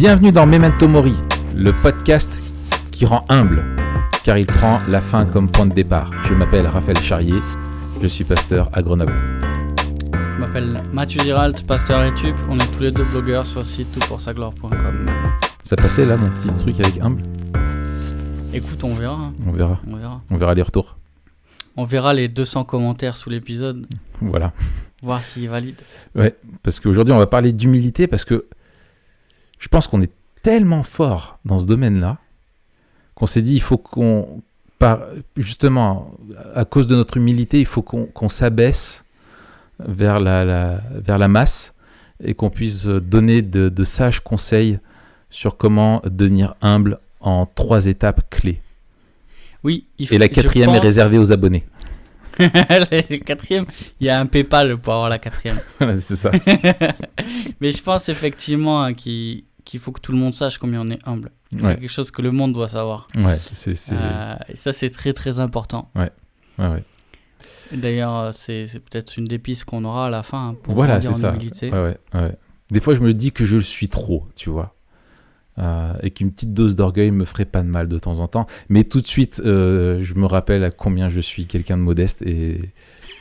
Bienvenue dans Memento Mori, le podcast qui rend humble, car il prend la fin comme point de départ. Je m'appelle Raphaël Charrier, je suis pasteur à Grenoble. Je m'appelle Mathieu Giralt, pasteur à Etup. On est tous les deux blogueurs sur le site toutpoursagloire.com. Ça passait là, mon petit truc avec humble? Écoute, on verra. Hein. On verra les retours. On verra les 200 commentaires sous l'épisode. Voilà. Voir s'ils valident. Ouais, parce qu'aujourd'hui, on va parler d'humilité, parce que je pense qu'on est tellement fort dans ce domaine-là qu'on s'est dit, il faut justement, à cause de notre humilité, il faut qu'on s'abaisse vers la masse et qu'on puisse donner de sages conseils sur comment devenir humble en 3 étapes clés. Oui, et la 4e est réservée aux abonnés. La 4e, il y a un PayPal pour avoir la 4e. Voilà, c'est ça. Mais je pense effectivement qu'il faut que tout le monde sache combien on est humble. C'est quelque chose que le monde doit savoir. Ouais, et ça, c'est très très important. Ouais. D'ailleurs, c'est peut-être une des pistes qu'on aura à la fin pour grandir en humilité. Ouais. Des fois, je me dis que je le suis trop, tu vois. Et qu'une petite dose d'orgueil me ferait pas de mal de temps en temps. Mais tout de suite, je me rappelle à combien je suis quelqu'un de modeste et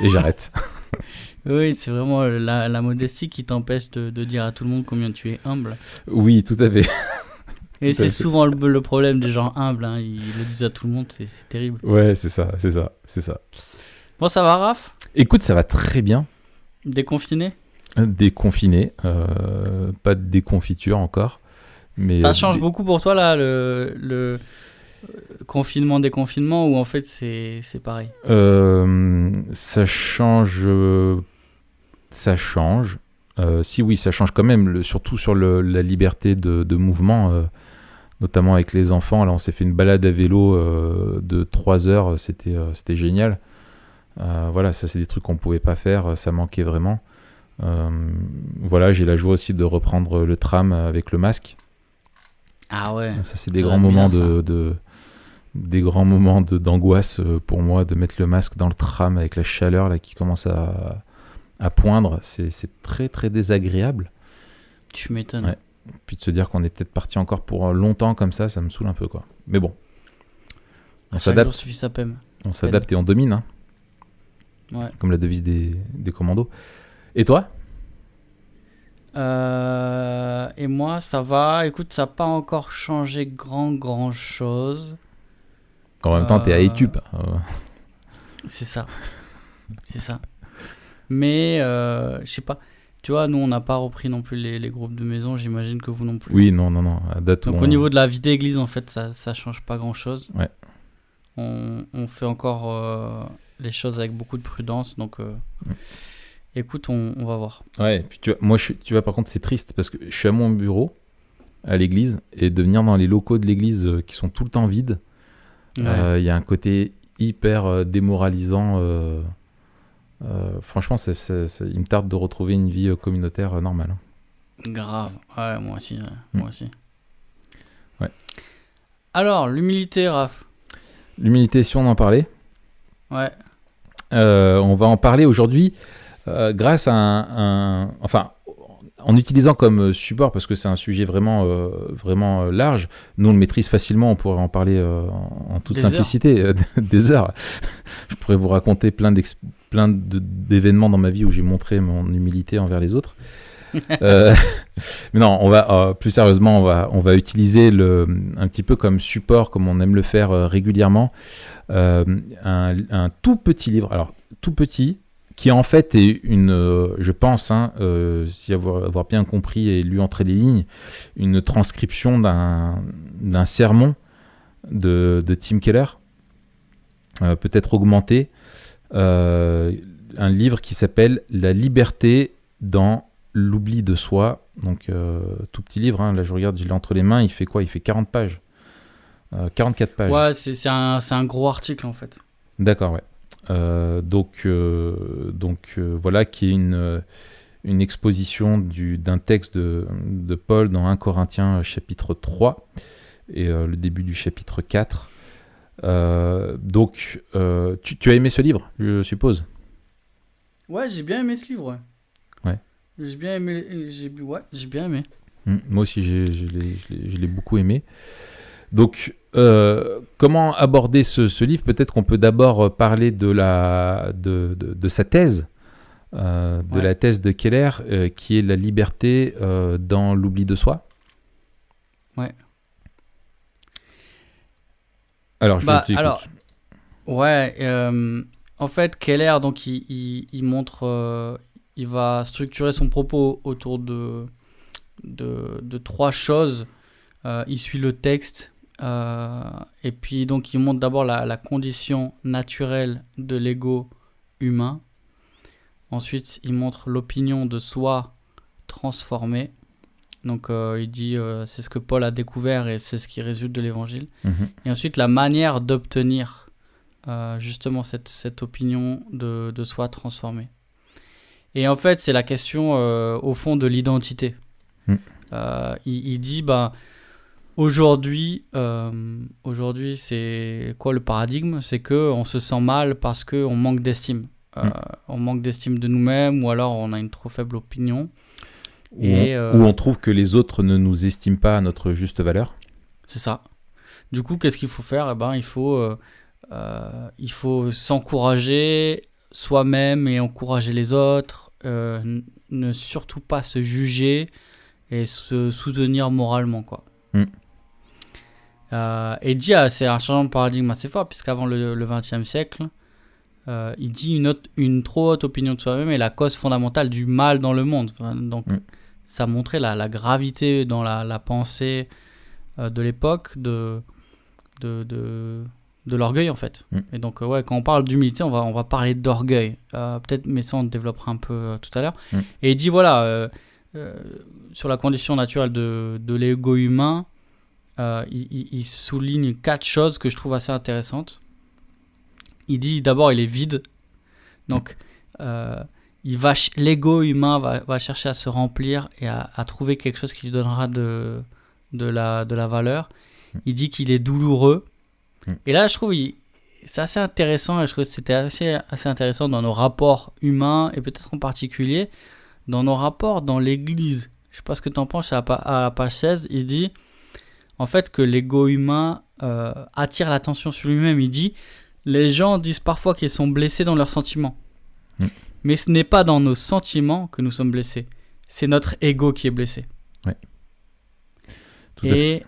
j'arrête. Oui, c'est vraiment la modestie qui t'empêche de dire à tout le monde combien tu es humble. Oui, tout à fait. Et c'est souvent le problème des gens humbles. Hein. Ils le disent à tout le monde, c'est terrible. Ouais, c'est ça. Bon, ça va, Raph ? Écoute, ça va très bien. Déconfiné ? Déconfiné. Pas de déconfiture encore. Mais ça change beaucoup pour toi, là, le confinement, déconfinement, ou en fait, c'est pareil ? Ça change. Si oui, ça change quand même, surtout sur la liberté de mouvement, notamment avec les enfants. Là, on s'est fait une balade à vélo de 3 heures, c'était génial. Voilà, ça c'est des trucs qu'on pouvait pas faire, ça manquait vraiment. Voilà, j'ai la joie aussi de reprendre le tram avec le masque. Ah ouais. Ça c'est des grands moments des grands moments d'angoisse pour moi, de mettre le masque dans le tram avec la chaleur là qui commence à poindre, c'est très très désagréable. Tu m'étonnes. Ouais. Puis de se dire qu'on est peut-être parti encore pour longtemps comme ça me saoule un peu quoi. Mais bon, on s'adapte. On s'adapte et on domine. Hein. Ouais. Comme la devise des commandos. Et toi ? Et moi, ça va. Écoute, ça n'a pas encore changé grand chose. En même temps, t'es à Etup. C'est ça. Mais, je sais pas. Tu vois, nous, on n'a pas repris non plus les groupes de maison. J'imagine que vous non plus. Oui, non. À date donc, au niveau de la vie d'église, en fait, ça change pas grand-chose. Ouais. On fait encore les choses avec beaucoup de prudence. Donc, écoute, on va voir. Ouais, puis tu vois, par contre, c'est triste parce que je suis à mon bureau, à l'église, et de venir dans les locaux de l'église qui sont tout le temps vides, il y a un côté hyper démoralisant. Franchement, il me tarde de retrouver une vie communautaire normale. Grave. Ouais, moi aussi. Ouais. Alors, l'humilité, Raph. L'humilité, si on en parlait. Ouais. On va en parler aujourd'hui grâce à en utilisant comme support, parce que c'est un sujet vraiment large. Nous, on le maîtrise facilement, on pourrait en parler en toute simplicité, des heures. Je pourrais vous raconter plein d'événements dans ma vie où j'ai montré mon humilité envers les autres. Mais non, on va plus sérieusement, on va utiliser un petit peu comme support, comme on aime le faire régulièrement, un tout petit livre. Alors, tout petit, qui en fait est je pense, si avoir bien compris et lu entre les lignes, une transcription d'un sermon de Tim Keller, peut-être augmenté, un livre qui s'appelle « La liberté dans l'oubli de soi ». Donc, tout petit livre, là je regarde, je l'ai entre les mains, il fait quoi ? Il fait 40 pages. 44 pages. Ouais, c'est un gros article en fait. D'accord, ouais. Donc voilà, qui est une exposition d'un texte de Paul dans 1 Corinthiens chapitre 3 et le début du chapitre 4. Donc tu as aimé ce livre, je suppose ? Ouais, j'ai bien aimé ce livre. Ouais. J'ai bien aimé. J'ai bien aimé. Moi aussi, je l'ai beaucoup aimé. Donc, comment aborder ce livre? Peut-être qu'on peut d'abord parler de sa thèse, de la thèse de Keller, qui est la liberté dans l'oubli de soi. Alors, en fait, Keller, donc, il montre, il va structurer son propos autour de 3 choses. Il suit le texte, et puis donc il montre d'abord la condition naturelle de l'ego humain. Ensuite, il montre l'opinion de soi transformée. Donc, il dit c'est ce que Paul a découvert et c'est ce qui résulte de l'évangile. Et ensuite, la manière d'obtenir justement cette opinion de soi transformée. Et en fait, c'est la question au fond de l'identité. Il dit aujourd'hui, c'est quoi le paradigme? C'est qu'on se sent mal parce qu'on manque d'estime. On manque d'estime de nous-mêmes, ou alors on a une trop faible opinion. Où on trouve que les autres ne nous estiment pas à notre juste valeur. C'est ça. Du coup, qu'est-ce qu'il faut faire? Il faut s'encourager soi-même et encourager les autres, ne surtout pas se juger et se soutenir moralement, quoi. Et dit, c'est un changement de paradigme assez fort, puisqu'avant le XXe siècle, il dit une trop haute opinion de soi-même est la cause fondamentale du mal dans le monde. Donc, ça montrait la gravité dans la pensée de l'époque de l'orgueil, en fait. Et donc, quand on parle d'humilité, on va parler d'orgueil. Peut-être, mais ça, on développera un peu tout à l'heure. Et il dit, sur la condition naturelle de l'ego humain, il souligne 4 choses que je trouve assez intéressantes. Il dit, d'abord, il est vide. Donc, l'ego humain va chercher à se remplir et à trouver quelque chose qui lui donnera de la valeur. Il dit qu'il est douloureux. Et là, je trouve c'est assez intéressant, et je trouve que c'était assez intéressant dans nos rapports humains, et peut-être en particulier dans nos rapports dans l'Église. Je ne sais pas ce que tu en penses, à la page 16, il dit en fait que l'ego humain attire l'attention sur lui-même. Il dit, les gens disent parfois qu'ils sont blessés dans leurs sentiments. Mais ce n'est pas dans nos sentiments que nous sommes blessés. C'est notre ego qui est blessé. Ouais. Tout à fait.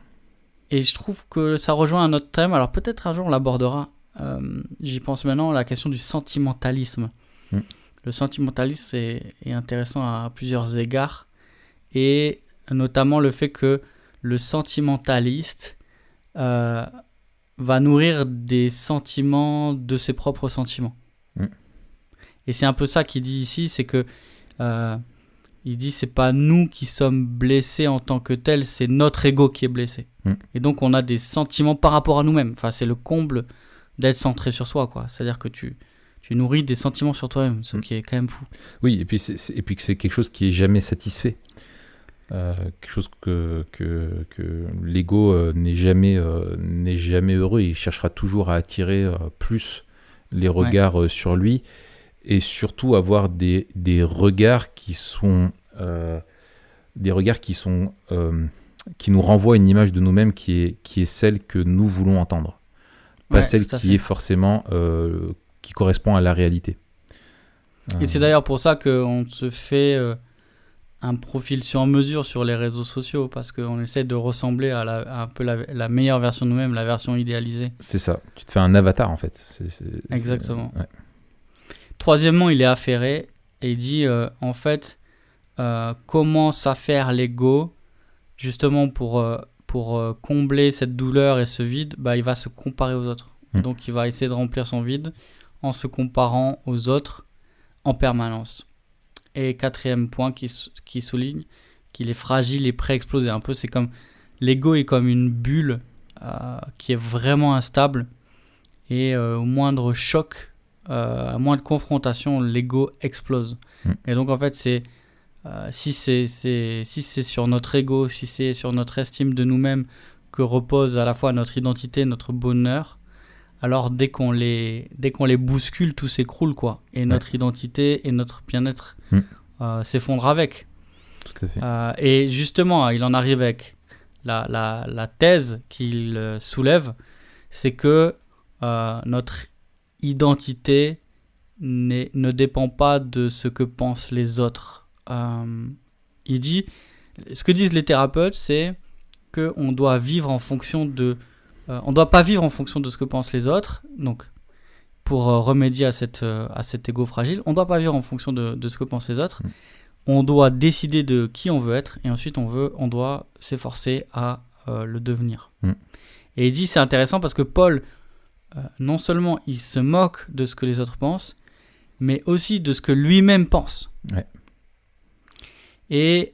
Et je trouve que ça rejoint un autre thème. Alors peut-être un jour on l'abordera. J'y pense maintenant, la question du sentimentalisme. Le sentimentalisme est intéressant à plusieurs égards. Et notamment le fait que le sentimentaliste va nourrir des sentiments de ses propres sentiments. Et c'est un peu ça qu'il dit ici, c'est que il dit c'est pas nous qui sommes blessés en tant que tels, c'est notre ego qui est blessé. Et donc on a des sentiments par rapport à nous-mêmes. Enfin, c'est le comble d'être centré sur soi, quoi. C'est-à-dire que tu nourris des sentiments sur toi-même, ce qui est quand même fou. Oui, et puis que c'est quelque chose qui est jamais satisfait. Quelque chose que l'ego n'est jamais heureux. Il cherchera toujours à attirer plus les regards sur lui, et surtout avoir des regards qui nous renvoient une image de nous-mêmes qui est celle que nous voulons entendre, pas celle qui est forcément qui correspond à la réalité. Et c'est d'ailleurs pour ça qu'on se fait un profil sur mesure sur les réseaux sociaux, parce qu'on essaie de ressembler à un peu la meilleure version de nous-mêmes, la version idéalisée. C'est ça, tu te fais un avatar en fait. Exactement. Troisièmement, il est affairé et il dit en fait comment s'affaire l'ego justement pour combler cette douleur et ce vide. Il va se comparer aux autres. Donc il va essayer de remplir son vide en se comparant aux autres en permanence. Et 4e point qui souligne qu'il est fragile et prêt à exploser. Un peu, c'est comme l'ego est comme une bulle qui est vraiment instable, et au moindre choc, à moindre confrontation, l'ego explose. Et donc en fait, si c'est sur notre ego, si c'est sur notre estime de nous-mêmes que repose à la fois notre identité, notre bonheur, alors dès qu'on les bouscule, tout s'écroule, quoi. Et notre identité et notre bien-être s'effondrent avec. Tout à fait. Et justement, il en arrive avec la thèse qu'il soulève, c'est que notre identité ne dépend pas de ce que pensent les autres. Il dit, ce que disent les thérapeutes, c'est qu'on doit vivre en fonction de... on ne doit pas vivre en fonction de ce que pensent les autres. Donc, pour remédier à cet ego fragile, on ne doit pas vivre en fonction de ce que pensent les autres. On doit décider de qui on veut être et ensuite on doit s'efforcer à le devenir. Et il dit, c'est intéressant parce que Paul, non seulement il se moque de ce que les autres pensent, mais aussi de ce que lui-même pense. Ouais. Et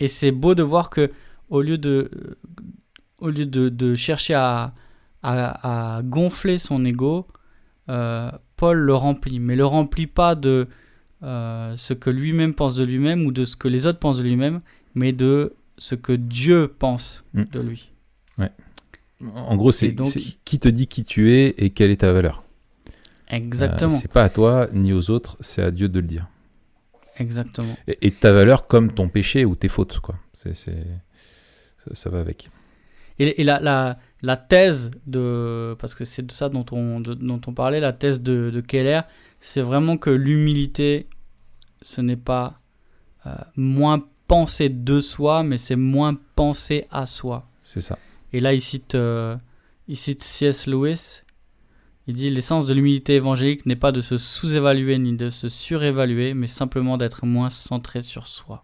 c'est beau de voir que au lieu de chercher à gonfler son ego, Paul le remplit, mais le remplit pas de ce que lui-même pense de lui-même ou de ce que les autres pensent de lui-même, mais de ce que Dieu pense de lui. Ouais. En gros, c'est qui te dit qui tu es et quelle est ta valeur. Exactement. C'est pas à toi ni aux autres, c'est à Dieu de le dire. Exactement. Et ta valeur comme ton péché ou tes fautes, quoi. Ça va avec. Et la thèse parce que c'est de ça dont on parlait, la thèse de Keller, c'est vraiment que l'humilité, ce n'est pas moins penser de soi, mais c'est moins penser à soi. C'est ça. Et là, il cite C.S. Lewis. Il dit « L'essence de l'humilité évangélique n'est pas de se sous-évaluer ni de se surévaluer, mais simplement d'être moins centré sur soi. »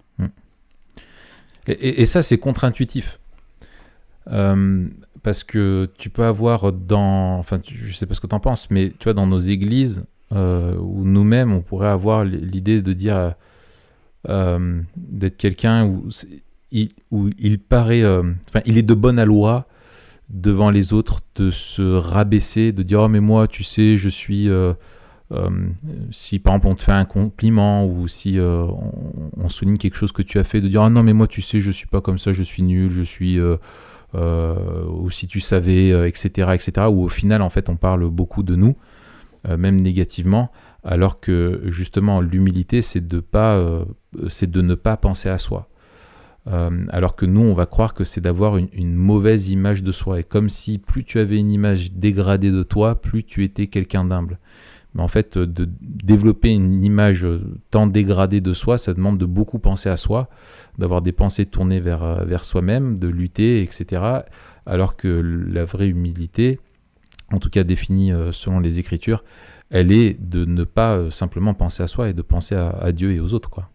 Et ça, c'est contre-intuitif. Parce que tu peux avoir je sais pas ce que tu en penses, mais tu vois, dans nos églises, où nous-mêmes, on pourrait avoir l'idée de dire d'être quelqu'un où il paraît... il est de bonne aloi devant les autres, de se rabaisser, de dire « Oh, mais moi, tu sais, je suis... si, par exemple, on te fait un compliment ou si on souligne quelque chose que tu as fait, de dire « Ah non, mais moi, tu sais, je suis pas comme ça, je suis nul, je suis... ou si tu savais, etc., etc. » Où au final, en fait, on parle beaucoup de nous, même négativement, alors que, justement, l'humilité, c'est de ne pas penser à soi. Alors que nous, on va croire que c'est d'avoir une mauvaise image de soi. Et comme si plus tu avais une image dégradée de toi, plus tu étais quelqu'un d'humble. Mais en fait, de développer une image tant dégradée de soi, ça demande de beaucoup penser à soi, d'avoir des pensées tournées vers soi-même, de lutter, etc. Alors que la vraie humilité, en tout cas définie selon les Écritures, elle est de ne pas simplement penser à soi et de penser à Dieu et aux autres, quoi.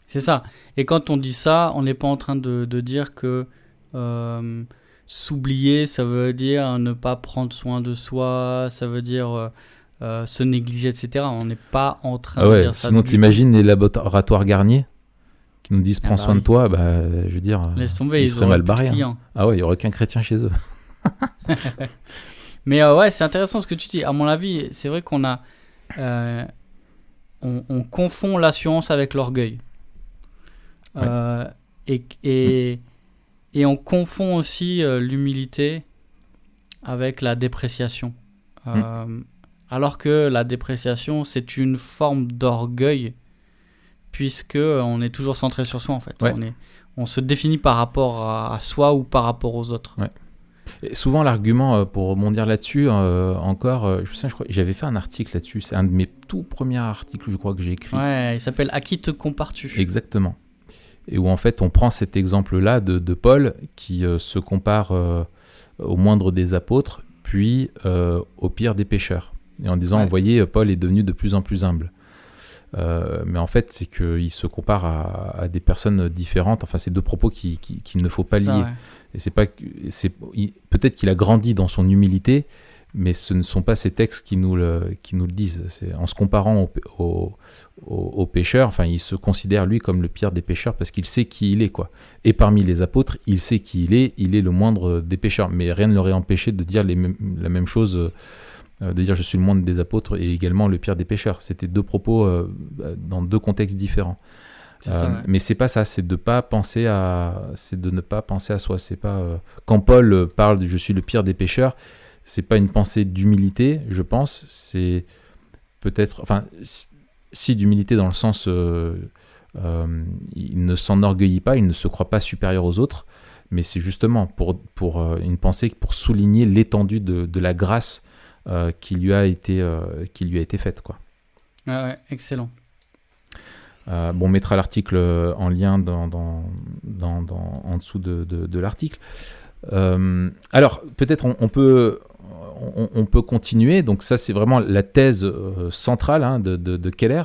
C'est ça. Et quand on dit ça, on n'est pas en train de dire que s'oublier, ça veut dire ne pas prendre soin de soi, ça veut dire se négliger, etc. On n'est pas en train de dire ça. Sinon, t'imagines les laboratoires Garnier qui nous disent prends soin de toi, je veux dire, laisse tomber, ils seraient mal barrés. Ah ouais, il n'y aurait aucun chrétien chez eux. Mais ouais, c'est intéressant ce que tu dis. À mon avis, c'est vrai qu'on a... on confond l'assurance avec l'orgueil. Ouais. Et on confond aussi l'humilité avec la dépréciation. Alors que la dépréciation, c'est une forme d'orgueil, puisque on est toujours centré sur soi, en fait. Ouais. On se définit par rapport à soi ou par rapport aux autres. Ouais. Et souvent, l'argument, pour rebondir là-dessus, je crois que j'avais fait un article là-dessus. C'est un de mes tout premiers articles, je crois, que j'ai écrit. Ouais, il s'appelle « À qui te compares-tu » ? Exactement. Et où en fait on prend cet exemple-là de Paul qui se compare au moindre des apôtres, puis au pire des pécheurs. Et en disant, vous voyez, Paul est devenu de plus en plus humble. Mais en fait, c'est qu'il se compare à des personnes différentes. Enfin, c'est deux propos qu'il ne faut pas lier. Et peut-être qu'il a grandi dans son humilité, mais ce ne sont pas ces textes qui nous le disent. C'est en se comparant aux pécheurs, enfin, il se considère lui comme le pire des pécheurs parce qu'il sait qui il est, quoi. Et parmi les apôtres, il sait qui il est le moindre des pécheurs. Mais rien ne l'aurait empêché de dire la même chose, de dire je suis le moindre des apôtres et également le pire des pécheurs. C'était deux propos dans deux contextes différents. Mais c'est pas ça, c'est de ne pas penser à soi. C'est pas quand Paul parle de je suis le pire des pécheurs, c'est pas une pensée d'humilité, je pense. C'est peut-être, enfin, si d'humilité dans le sens il ne s'enorgueillit pas, il ne se croit pas supérieur aux autres, mais c'est justement pour une pensée, pour souligner l'étendue de la grâce qui lui a été faite, quoi. Ah ouais, excellent. On mettra l'article en lien en dessous de l'article. Alors, peut-être on peut continuer. Donc ça, c'est vraiment la thèse centrale de Keller.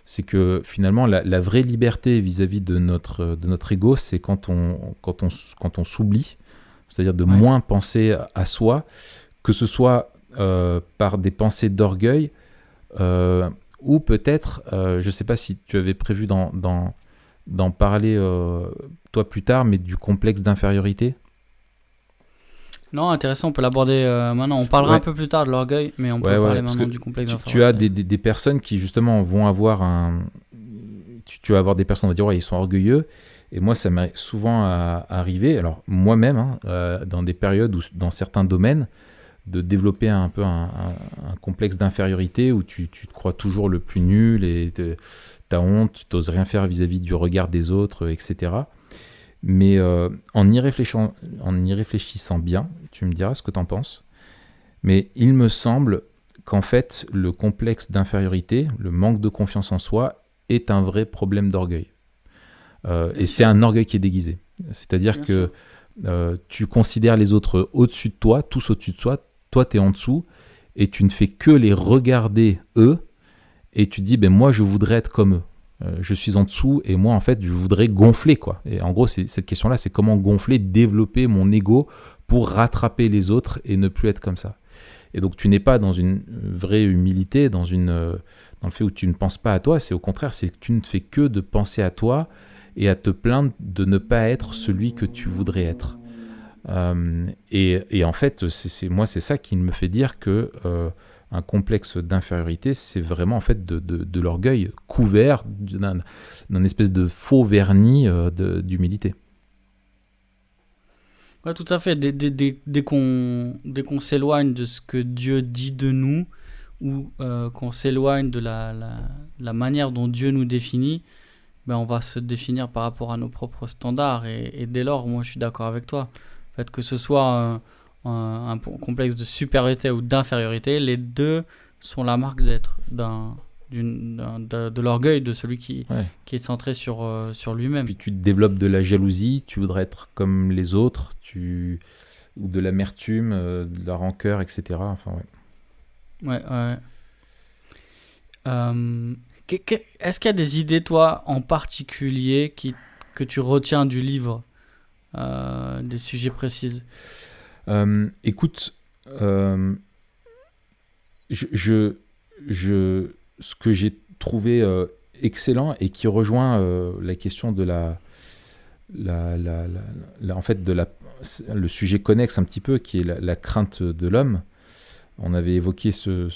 C'est que finalement, la vraie liberté vis-à-vis de notre ego, c'est quand on s'oublie, c'est-à-dire de moins penser à soi, que ce soit par des pensées d'orgueil, ou peut-être, je ne sais pas si tu avais prévu d'en parler toi plus tard, mais du complexe d'infériorité. Non, intéressant, on peut l'aborder maintenant. On parlera un peu plus tard de l'orgueil, mais on peut parler maintenant du complexe d'infériorité. Tu as des personnes qui justement vont avoir tu vas avoir des personnes qui vont dire ils sont orgueilleux, et moi ça m'est souvent arrivé, alors moi-même, dans des périodes où dans certains domaines, de développer un peu un complexe d'infériorité où tu te crois toujours le plus nul et t'as honte, tu n'oses rien faire vis-à-vis du regard des autres, etc. Mais en y réfléchissant bien, tu me diras ce que tu en penses, mais il me semble qu'en fait, le complexe d'infériorité, le manque de confiance en soi, est un vrai problème d'orgueil. Et c'est un orgueil qui est déguisé. C'est-à-dire que tu considères les autres au-dessus de toi, tous au-dessus de toi tu es en dessous, et tu ne fais que les regarder eux, et tu dis, moi je voudrais être comme eux. Je suis en dessous, et moi en fait je voudrais gonfler, quoi. Et en gros, cette question-là, c'est comment gonfler, développer mon ego pour rattraper les autres et ne plus être comme ça. Et donc tu n'es pas dans une vraie humilité, dans le fait où tu ne penses pas à toi, c'est au contraire, c'est que tu ne fais que de penser à toi et à te plaindre de ne pas être celui que tu voudrais être. Et en fait, c'est ça qui me fait dire que un complexe d'infériorité, c'est vraiment en fait de l'orgueil couvert d'un espèce de faux vernis d'humilité. Ouais, tout à fait. Dès qu'on s'éloigne de ce que Dieu dit de nous, ou qu'on s'éloigne de la manière dont Dieu nous définit, on va se définir par rapport à nos propres standards. Et dès lors, moi je suis d'accord avec toi. En fait, que ce soit un complexe de supériorité ou d'infériorité, les deux sont la marque de l'orgueil de celui qui est centré sur lui-même. Puis tu développes de la jalousie, tu voudrais être comme les autres, ou de l'amertume, de la rancœur, etc. Enfin, ouais. Est-ce qu'il y a des idées, toi, en particulier, que tu retiens du livre, des sujets précis? Écoute, ce que j'ai trouvé excellent et qui rejoint la question de en fait le sujet connexe un petit peu, qui est la crainte de l'homme. On avait évoqué ce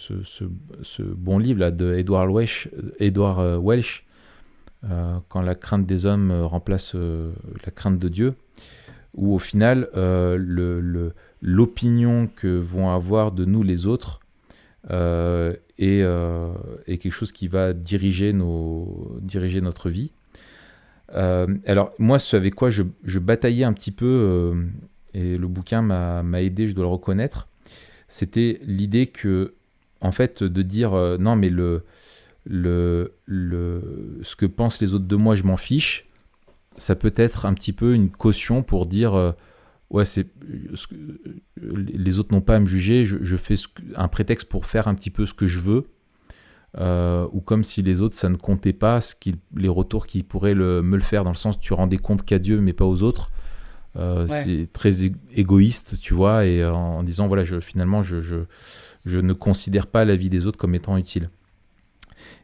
bon livre là de Edward Welch, quand la crainte des hommes remplace la crainte de Dieu, où au final l'opinion que vont avoir de nous les autres est quelque chose qui va diriger notre vie. Alors moi, ce avec quoi je bataillais un petit peu, et le bouquin m'a aidé, je dois le reconnaître, c'était l'idée que, en fait, de dire non, mais ce que pensent les autres de moi, je m'en fiche, ça peut être un petit peu une caution pour dire les autres n'ont pas à me juger, je fais un prétexte pour faire un petit peu ce que je veux, ou comme si les autres, ça ne comptait pas, les retours qui pourraient me le faire, dans le sens tu rendais compte qu'à Dieu mais pas aux autres. C'est très égoïste, tu vois, et en disant voilà, finalement je ne considère pas la vie des autres comme étant utile.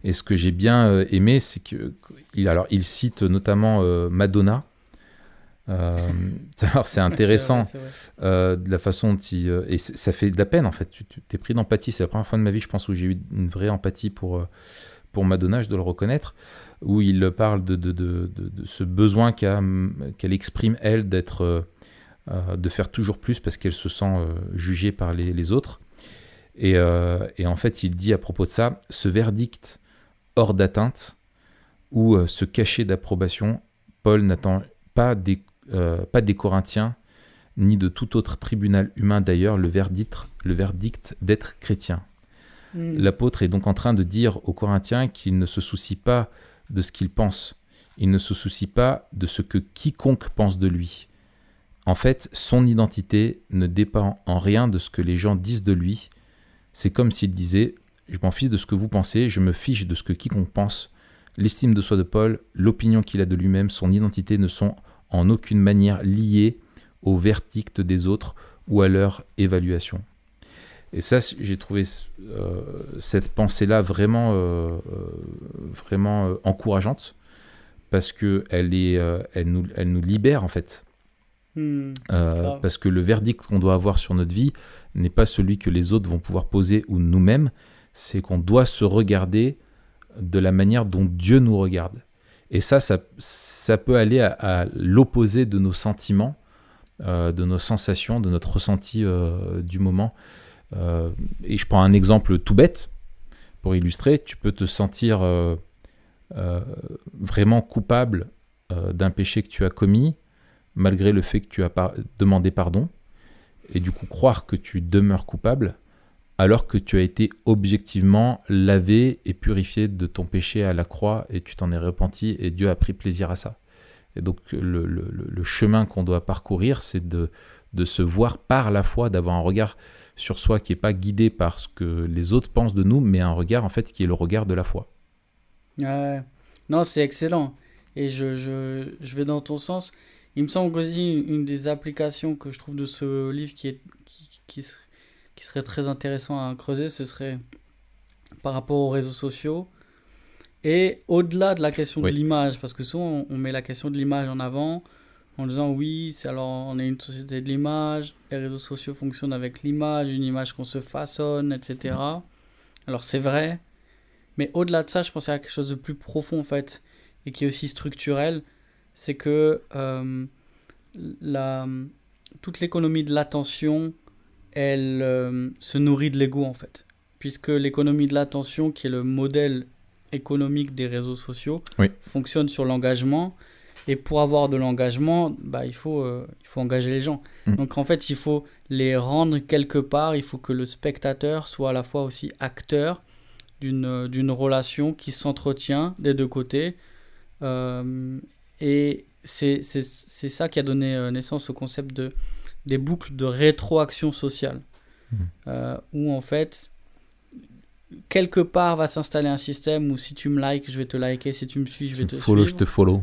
Et ce que j'ai bien aimé, c'est qu'il cite notamment Madonna. Alors c'est intéressant, c'est vrai. de la façon dont et ça fait de la peine en fait. Tu t'es pris d'empathie. C'est la première fois de ma vie, je pense, où j'ai eu une vraie empathie pour Madonna, je dois le reconnaître, où il parle de ce besoin qu'elle exprime, elle, de faire toujours plus parce qu'elle se sent jugée par les autres. Et en fait, il dit à propos de ça, ce verdict hors d'atteinte ou se cacher d'approbation. Paul n'attend pas des Corinthiens, ni de tout autre tribunal humain d'ailleurs, le verdict d'être chrétien. L'apôtre est donc en train de dire aux Corinthiens qu'il ne se soucie pas de ce qu'ils pensent. Il ne se soucie pas de ce que quiconque pense de lui. En fait, son identité ne dépend en rien de ce que les gens disent de lui. C'est comme s'il disait « Je m'en fiche de ce que vous pensez, je me fiche de ce que quiconque pense ». L'estime de soi de Paul, l'opinion qu'il a de lui-même, son identité ne sont en aucune manière liées au verdict des autres ou à leur évaluation. Et ça, j'ai trouvé cette pensée-là vraiment encourageante, parce qu'elle nous libère en fait. Parce que le verdict qu'on doit avoir sur notre vie n'est pas celui que les autres vont pouvoir poser ou nous-mêmes, c'est qu'on doit se regarder de la manière dont Dieu nous regarde. Et ça peut aller à l'opposé de nos sentiments, de nos sensations, de notre ressenti du moment. Et je prends un exemple tout bête pour illustrer. Tu peux te sentir vraiment coupable d'un péché que tu as commis, malgré le fait que tu as demandé pardon, et du coup croire que tu demeures coupable, alors que tu as été objectivement lavé et purifié de ton péché à la croix, et tu t'en es repenti, et Dieu a pris plaisir à ça. Et donc le chemin qu'on doit parcourir, c'est de se voir par la foi, d'avoir un regard sur soi qui n'est pas guidé par ce que les autres pensent de nous, mais un regard en fait qui est le regard de la foi. Non, c'est excellent. Et je vais dans ton sens. Il me semble aussi une des applications que je trouve de ce livre qui serait très intéressant à creuser, ce serait par rapport aux réseaux sociaux. Et au-delà de la question de l'image, parce que souvent on met la question de l'image en avant, en disant oui, alors on est une société de l'image, les réseaux sociaux fonctionnent avec l'image, une image qu'on se façonne, etc. Alors c'est vrai, mais au-delà de ça, je pense à quelque chose de plus profond en fait, et qui est aussi structurel, c'est que toute l'économie de l'attention, elle se nourrit de l'ego en fait. Puisque l'économie de l'attention, qui est le modèle économique des réseaux sociaux, fonctionne sur l'engagement. Et pour avoir de l'engagement, il faut engager les gens. Donc en fait, il faut les rendre quelque part. Il faut que le spectateur soit à la fois aussi acteur d'une relation qui s'entretient des deux côtés. Et c'est ça qui a donné naissance au concept des boucles de rétroaction sociale. Où en fait, quelque part va s'installer un système où si tu me likes, je vais te liker, si tu me suis, je vais te suivre. Je te follow.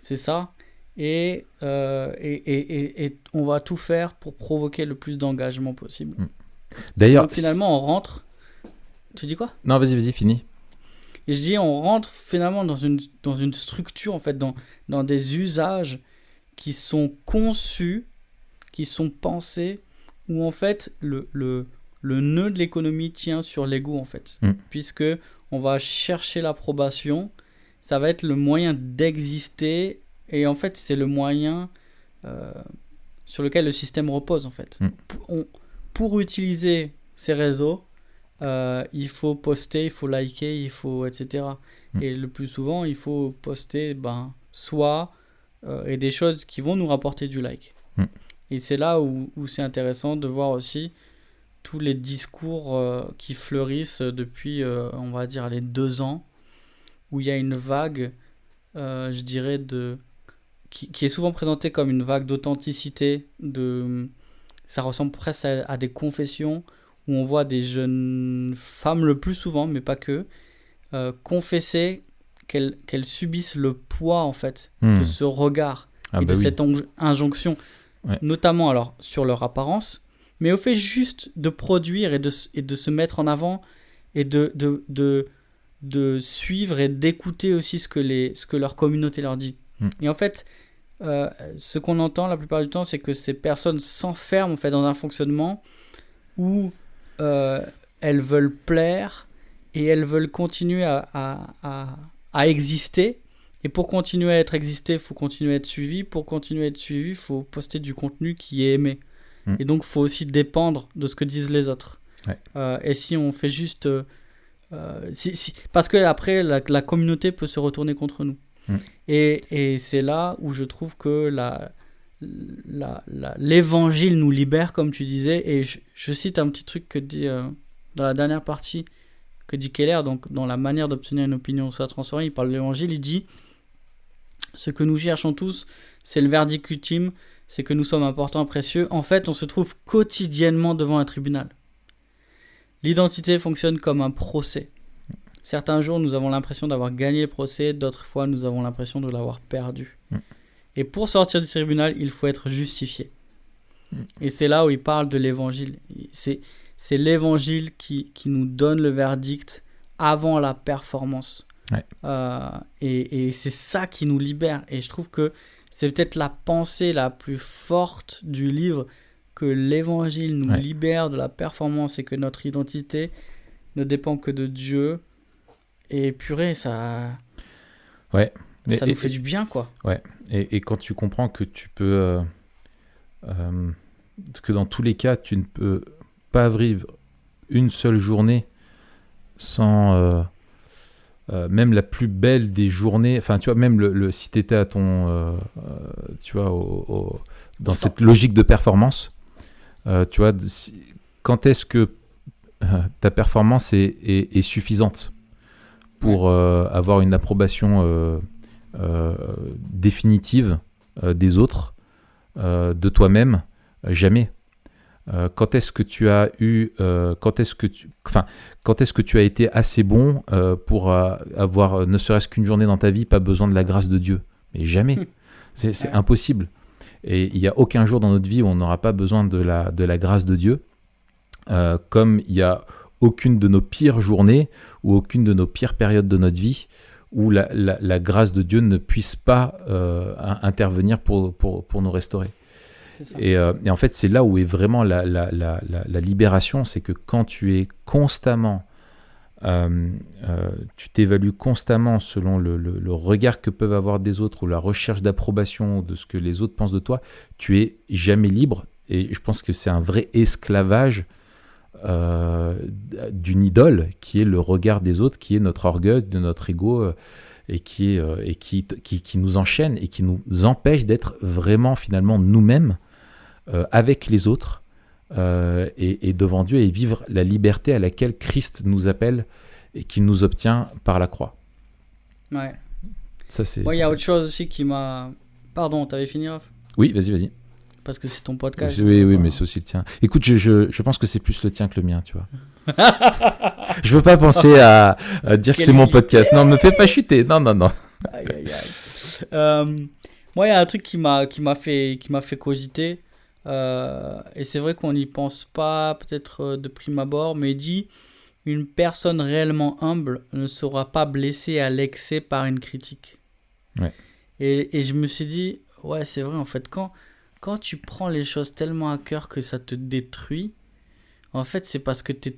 C'est ça. Et on va tout faire pour provoquer le plus d'engagement possible. D'ailleurs, donc, finalement, on rentre... Tu dis quoi ? Non, vas-y, finis. Et je dis, on rentre finalement dans une structure, en fait, dans des usages qui sont conçus, qui sont pensés, où en fait, le nœud de l'économie tient sur l'ego, en fait. Puisque on va chercher l'approbation, ça va être le moyen d'exister, et en fait, c'est le moyen sur lequel le système repose, en fait. Pour utiliser ces réseaux, il faut poster, il faut liker, etc. Et le plus souvent, il faut poster et des choses qui vont nous rapporter du like. Et c'est là où c'est intéressant de voir aussi tous les discours qui fleurissent depuis, on va dire, les 2 ans, où il y a une vague, je dirais, qui est souvent présentée comme une vague d'authenticité. Ça ressemble presque à des confessions, où on voit des jeunes femmes le plus souvent, mais pas que, confesser qu'elles subissent le poids en fait de ce regard de cette injonction, notamment alors sur leur apparence, mais au fait juste de produire et de se mettre en avant et de suivre et d'écouter aussi ce que leur communauté leur dit. Et en fait, ce qu'on entend la plupart du temps, c'est que ces personnes s'enferment en fait dans un fonctionnement où elles veulent plaire et elles veulent continuer à exister. Et pour continuer à existé, il faut continuer à être suivi. Pour continuer à être suivi, il faut poster du contenu qui est aimé. Et donc, il faut aussi dépendre de ce que disent les autres. Et si on fait juste Parce que après, la communauté peut se retourner contre nous. Et c'est là où je trouve que l'évangile nous libère, comme tu disais. Et je cite un petit truc que dit dans la dernière partie que dit Keller, donc dans la manière d'obtenir une opinion soit transformée. Il parle de l'évangile, il dit: ce que nous cherchons tous, c'est le verdict ultime, c'est que nous sommes importants, précieux. En fait, on se trouve quotidiennement devant un tribunal. L'identité fonctionne comme un procès. Certains jours, nous avons l'impression d'avoir gagné le procès, d'autres fois, nous avons l'impression de l'avoir perdu. Et pour sortir du tribunal, il faut être justifié. Et c'est là où il parle de l'évangile. C'est l'évangile qui nous donne le verdict avant la performance. Ouais. Et c'est ça qui nous libère. Et je trouve que c'est peut-être la pensée la plus forte du livre, que l'évangile nous libère de la performance et que notre identité ne dépend que de Dieu. Et purée, ça nous fait du bien, quoi. Ouais. Et quand tu comprends que tu peux... que dans tous les cas, tu ne peux pas vivre une seule journée sans... même la plus belle des journées, enfin tu vois, même si tu étais à ton, tu vois, dans cette logique de performance, tu vois, quand est-ce que ta performance est suffisante pour avoir une approbation définitive des autres, de toi-même? Jamais. Quand est-ce que tu as quand est-ce que tu as été assez bon pour avoir ne serait-ce qu'une journée dans ta vie pas besoin de la grâce de Dieu? Mais jamais. C'est impossible. Et il n'y a aucun jour dans notre vie où on n'aura pas besoin de la grâce de Dieu, comme il n'y a aucune de nos pires journées ou aucune de nos pires périodes de notre vie où la grâce de Dieu ne puisse pas intervenir pour nous restaurer. Et en fait, c'est là où est vraiment la libération, c'est que quand tu es constamment, tu t'évalues constamment selon le regard que peuvent avoir des autres ou la recherche d'approbation de ce que les autres pensent de toi, tu es jamais libre. Et je pense que c'est un vrai esclavage d'une idole qui est le regard des autres, qui est notre orgueil, de notre ego, et qui nous enchaîne et qui nous empêche d'être vraiment finalement nous-mêmes avec les autres et devant Dieu et vivre la liberté à laquelle Christ nous appelle et qu'il nous obtient par la croix. Ouais. Ça, c'est. Moi, il y a autre chose aussi qui m'a... Pardon, t'avais fini, Raph? Oui, vas-y. Parce que c'est ton podcast. Oui, mais c'est aussi le tien. Écoute, je pense que c'est plus le tien que le mien, tu vois. Je veux pas penser à dire que c'est mon podcast. Non, me fais pas chuter. Non. Aïe. Moi, il y a un truc qui m'a fait cogiter. Et c'est vrai qu'on n'y pense pas peut-être de prime abord, mais il dit: une personne réellement humble ne sera pas blessée à l'excès par une critique. Ouais. Et je me suis dit, ouais, c'est vrai, en fait, quand tu prends les choses tellement à cœur que ça te détruit, en fait, c'est parce que t'es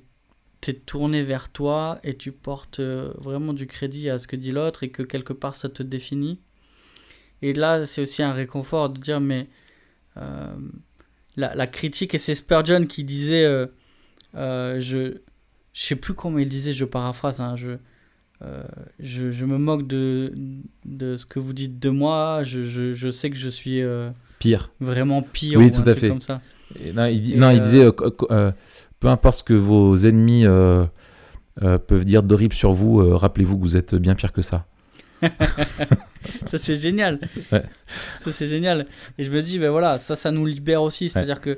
tourné vers toi et tu portes vraiment du crédit à ce que dit l'autre et que quelque part ça te définit. Et là, c'est aussi un réconfort de dire, mais la critique, et c'est Spurgeon qui disait, je sais plus comment il disait, je paraphrase, hein, je me moque de ce que vous dites de moi, je sais que je suis pire, vraiment pire, oui, ou tout un à truc fait. comme ça. Il disait peu importe ce que vos ennemis peuvent dire d'horrible sur vous, rappelez-vous que vous êtes bien pire que ça. Ça, c'est génial. Ouais. Ça, c'est génial. Et je me dis, ben voilà, ça nous libère aussi. C'est-à-dire que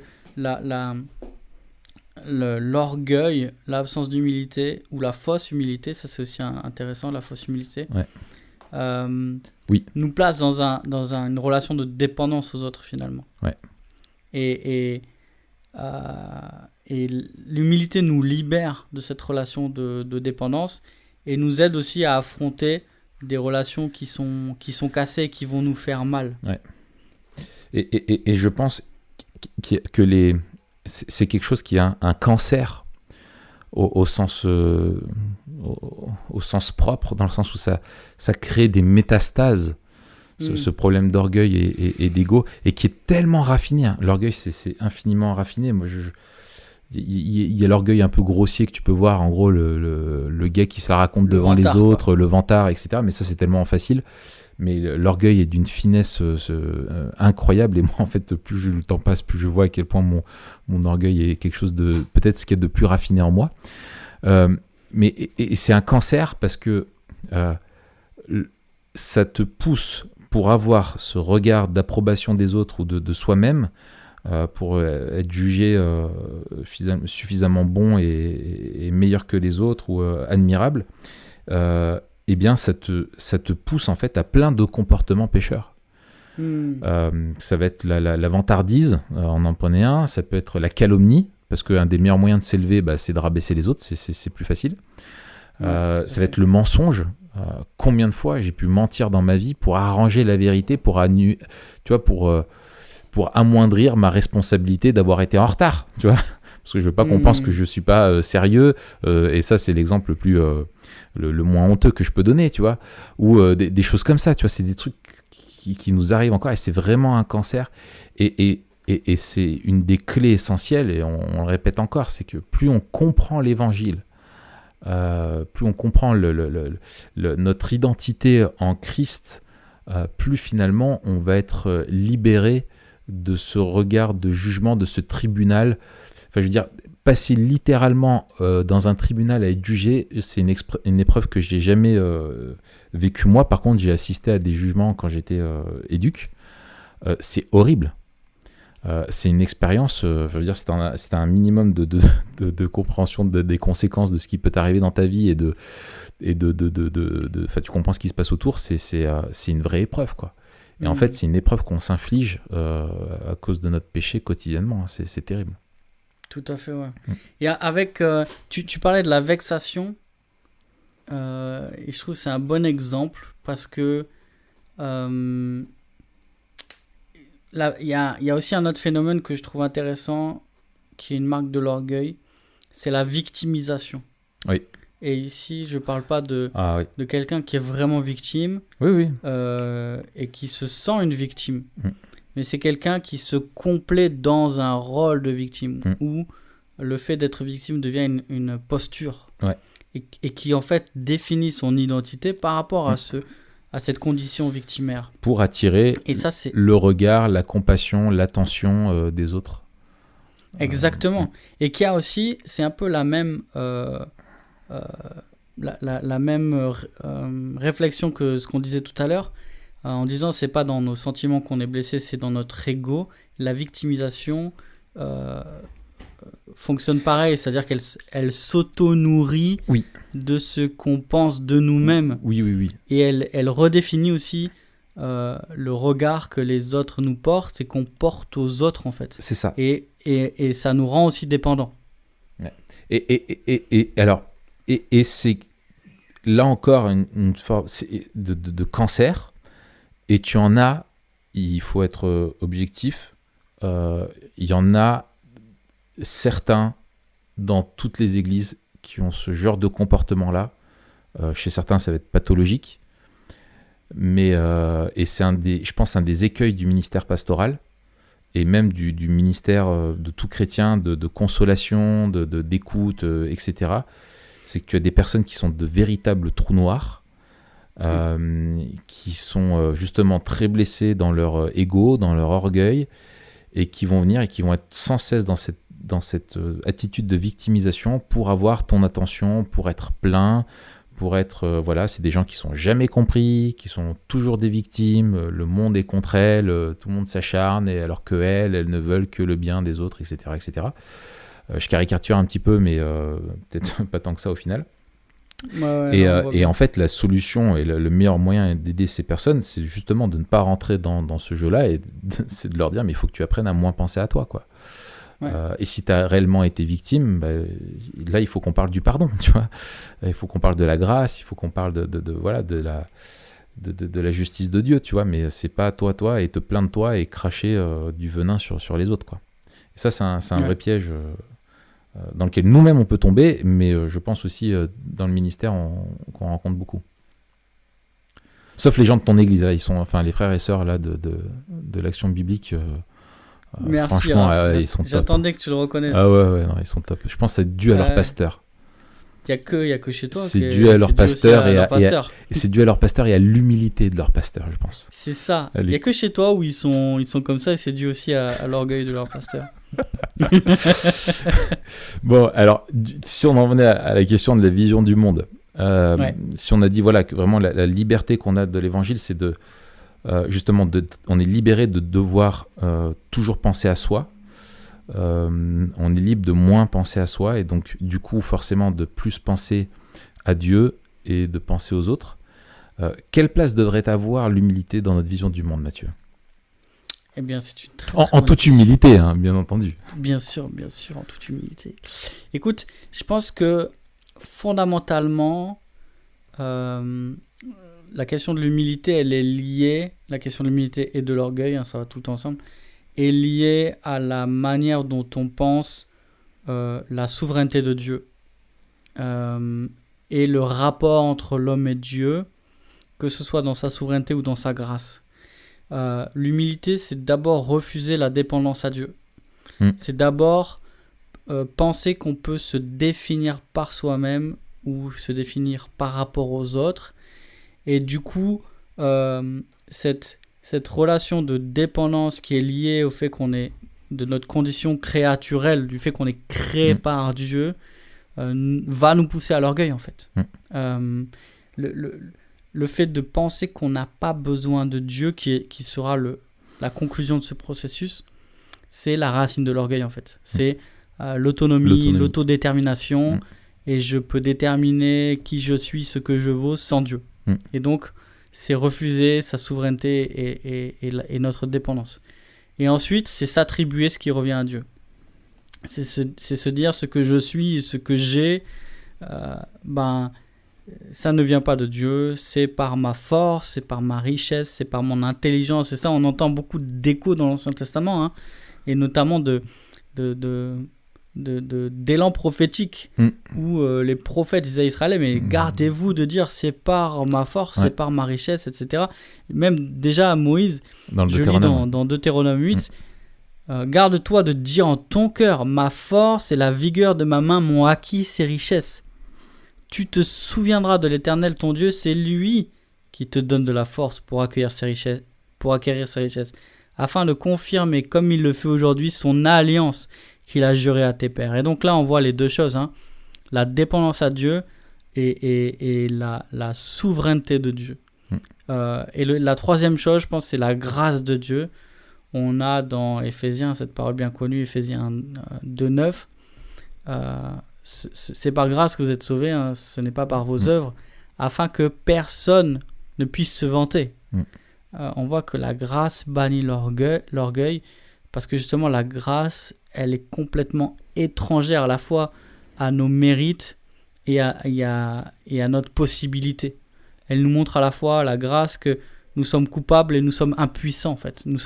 l'orgueil, l'absence d'humilité ou la fausse humilité, ça c'est aussi intéressant, la fausse humilité, oui, nous place dans une relation de dépendance aux autres finalement. Ouais. Et l'humilité nous libère de cette relation de dépendance et nous aide aussi à affronter des relations qui sont cassées et qui vont nous faire mal. Ouais. Et je pense que c'est quelque chose qui est un cancer au sens propre, dans le sens où ça crée des métastases, ce problème d'orgueil et d'ego, et qui est tellement raffiné. Hein. L'orgueil, c'est infiniment raffiné. Moi, il y a l'orgueil un peu grossier que tu peux voir, en gros, le gars qui se la raconte devant vantard, les autres, quoi. le vantard, etc. Mais ça, c'est tellement facile. Mais l'orgueil est d'une finesse incroyable. Et moi, en fait, plus le temps passe, plus je vois à quel point mon orgueil est quelque chose de, peut-être ce qu'il y a de plus raffiné en moi. Et c'est un cancer parce que ça te pousse pour avoir ce regard d'approbation des autres ou de soi-même, pour être jugé suffisamment bon et meilleur que les autres ou admirable, eh bien ça te pousse en fait à plein de comportements pécheurs. Ça va être la vantardise, on en prenait un, ça peut être la calomnie, parce qu'un des meilleurs moyens de s'élever, c'est de rabaisser les autres, c'est plus facile. Ça va être le mensonge. Combien de fois j'ai pu mentir dans ma vie pour arranger la vérité, pour amoindrir ma responsabilité d'avoir été en retard, tu vois, parce que je veux pas qu'on pense que je suis pas sérieux, et ça c'est l'exemple le moins honteux que je peux donner, tu vois, ou des choses comme ça, tu vois, c'est des trucs qui nous arrivent encore, et c'est vraiment un cancer, et c'est une des clés essentielles, et on le répète encore, c'est que plus on comprend l'évangile, plus on comprend notre identité en Christ, plus finalement on va être libéré de ce regard de jugement, de ce tribunal. Enfin, je veux dire, passer littéralement dans un tribunal à être jugé, c'est une épreuve que je n'ai jamais vécue moi. Par contre, j'ai assisté à des jugements quand j'étais éduc. C'est horrible. C'est une expérience, je veux dire, c'est un minimum de compréhension des conséquences de ce qui peut t'arriver dans ta vie tu comprends ce qui se passe autour, c'est une vraie épreuve, quoi. Et en fait, c'est une épreuve qu'on s'inflige à cause de notre péché quotidiennement. C'est terrible. Tout à fait, ouais. Et avec, tu parlais de la vexation, et je trouve que c'est un bon exemple parce que là, il y a aussi un autre phénomène que je trouve intéressant, qui est une marque de l'orgueil, c'est la victimisation. Oui. Et ici, je ne parle pas de quelqu'un qui est vraiment victime, oui. Et qui se sent une victime. Mais c'est quelqu'un qui se complaît dans un rôle de victime, où le fait d'être victime devient une posture, et qui en fait définit son identité par rapport à cette condition victimaire. Pour attirer le regard, la compassion, l'attention des autres. Exactement. Et qui a aussi, c'est un peu la même... la même réflexion que ce qu'on disait tout à l'heure, en disant c'est pas dans nos sentiments qu'on est blessé, c'est dans notre ego. La victimisation fonctionne pareil, c'est-à-dire qu'elle s'auto-nourrit de ce qu'on pense de nous-mêmes. Oui. Et elle redéfinit aussi le regard que les autres nous portent et qu'on porte aux autres, en fait. C'est ça. Et ça nous rend aussi dépendants. Ouais. Et c'est là encore une forme de cancer, et tu en as, il faut être objectif, il y en a certains dans toutes les églises qui ont ce genre de comportement-là. Chez certains, ça va être pathologique, mais et c'est je pense, un des écueils du ministère pastoral, et même du ministère de tout chrétien, de consolation, d'écoute, etc., c'est que tu as des personnes qui sont de véritables trous noirs, qui sont justement très blessées dans leur ego, dans leur orgueil, et qui vont venir et qui vont être sans cesse dans cette attitude de victimisation pour avoir ton attention, pour être plein, pour être... c'est des gens qui sont jamais compris, qui sont toujours des victimes, le monde est contre elles, tout le monde s'acharne, et alors qu'elles ne veulent que le bien des autres, etc. etc. Je caricature un petit peu, mais peut-être pas tant que ça au final. Et en fait, la solution et le meilleur moyen d'aider ces personnes, c'est justement de ne pas rentrer dans ce jeu-là, et c'est de leur dire, mais il faut que tu apprennes à moins penser à toi, quoi. Et si tu as réellement été victime, là, il faut qu'on parle du pardon, tu vois. Il faut qu'on parle de la grâce, il faut qu'on parle de la justice de Dieu, tu vois. Mais c'est pas toi, et te plaindre de toi et cracher du venin sur les autres, quoi. Et ça, c'est un vrai piège dans lequel nous-mêmes on peut tomber, mais je pense aussi dans le ministère qu'on rencontre beaucoup. Sauf les gens de ton église, là, ils sont, enfin les frères et sœurs là de l'Action biblique, Merci, franchement, Raph. ils sont top. J'attendais que tu le reconnaisses. Ah ouais, non, ils sont top. Je pense que c'est dû à leur pasteur. Il n'y a que chez toi. C'est dû à leur pasteur et c'est dû à leur pasteur et à l'humilité de leur pasteur, je pense. C'est ça. Il Allez. n'y a que chez toi où ils sont comme ça et c'est dû aussi à l'orgueil de leur pasteur. Bon, alors, si on en venait à la question de la vision du monde, si on a dit voilà, que vraiment la liberté qu'on a de l'évangile, c'est de justement, on est libéré de devoir toujours penser à soi. On est libre de moins penser à soi et donc du coup forcément de plus penser à Dieu et de penser aux autres. Quelle place devrait avoir l'humilité dans notre vision du monde, Mathieu ? Eh bien, c'est une très En toute humilité, hein, bien entendu. Bien sûr, en toute humilité. Écoute, je pense que fondamentalement, la question de l'humilité, elle est liée, la question de l'humilité et de l'orgueil, hein, ça va tout ensemble, est liée à la manière dont on pense la souveraineté de Dieu et le rapport entre l'homme et Dieu, que ce soit dans sa souveraineté ou dans sa grâce. L'humilité, c'est d'abord refuser la dépendance à Dieu. C'est d'abord penser qu'on peut se définir par soi-même ou se définir par rapport aux autres. Et du coup, cette relation de dépendance qui est liée au fait qu'on est de notre condition créaturelle, du fait qu'on est créé par Dieu, va nous pousser à l'orgueil en fait. Le fait de penser qu'on n'a pas besoin de Dieu, qui sera la conclusion de ce processus, c'est la racine de l'orgueil en fait. C'est l'autonomie, l'autodétermination, et je peux déterminer qui je suis, ce que je vaux sans Dieu. Et donc, c'est refuser sa souveraineté et notre dépendance. Et ensuite, c'est s'attribuer ce qui revient à Dieu. C'est se dire ce que je suis, ce que j'ai, ça ne vient pas de Dieu, c'est par ma force, c'est par ma richesse, c'est par mon intelligence. Et ça, on entend beaucoup d'échos dans l'Ancien Testament, hein, et notamment d'élan prophétique où les prophètes disaient à Israël, mais gardez-vous de dire c'est par ma force, c'est par ma richesse, etc. Même déjà à Moïse, je lis dans Deutéronome 8, garde-toi de dire en ton cœur, ma force et la vigueur de ma main m'ont acquis ces richesses. Tu te souviendras de l'Éternel ton Dieu, c'est lui qui te donne de la force pour acquérir ses richesses, afin de confirmer, comme il le fait aujourd'hui, son alliance qu'il a juré à tes pères. Et donc là, on voit les deux choses, hein, la dépendance à Dieu et la souveraineté de Dieu. Et la troisième chose, je pense, c'est la grâce de Dieu. On a dans Éphésiens, cette parole bien connue, Éphésiens 2:9, c'est par grâce que vous êtes sauvés, hein, ce n'est pas par vos œuvres, afin que personne ne puisse se vanter. On voit que la grâce bannit l'orgueil, parce que justement la grâce, elle est complètement étrangère à la fois à nos mérites et à notre possibilité. Elle nous montre à la fois la grâce que nous sommes coupables et nous sommes impuissants en fait. Nous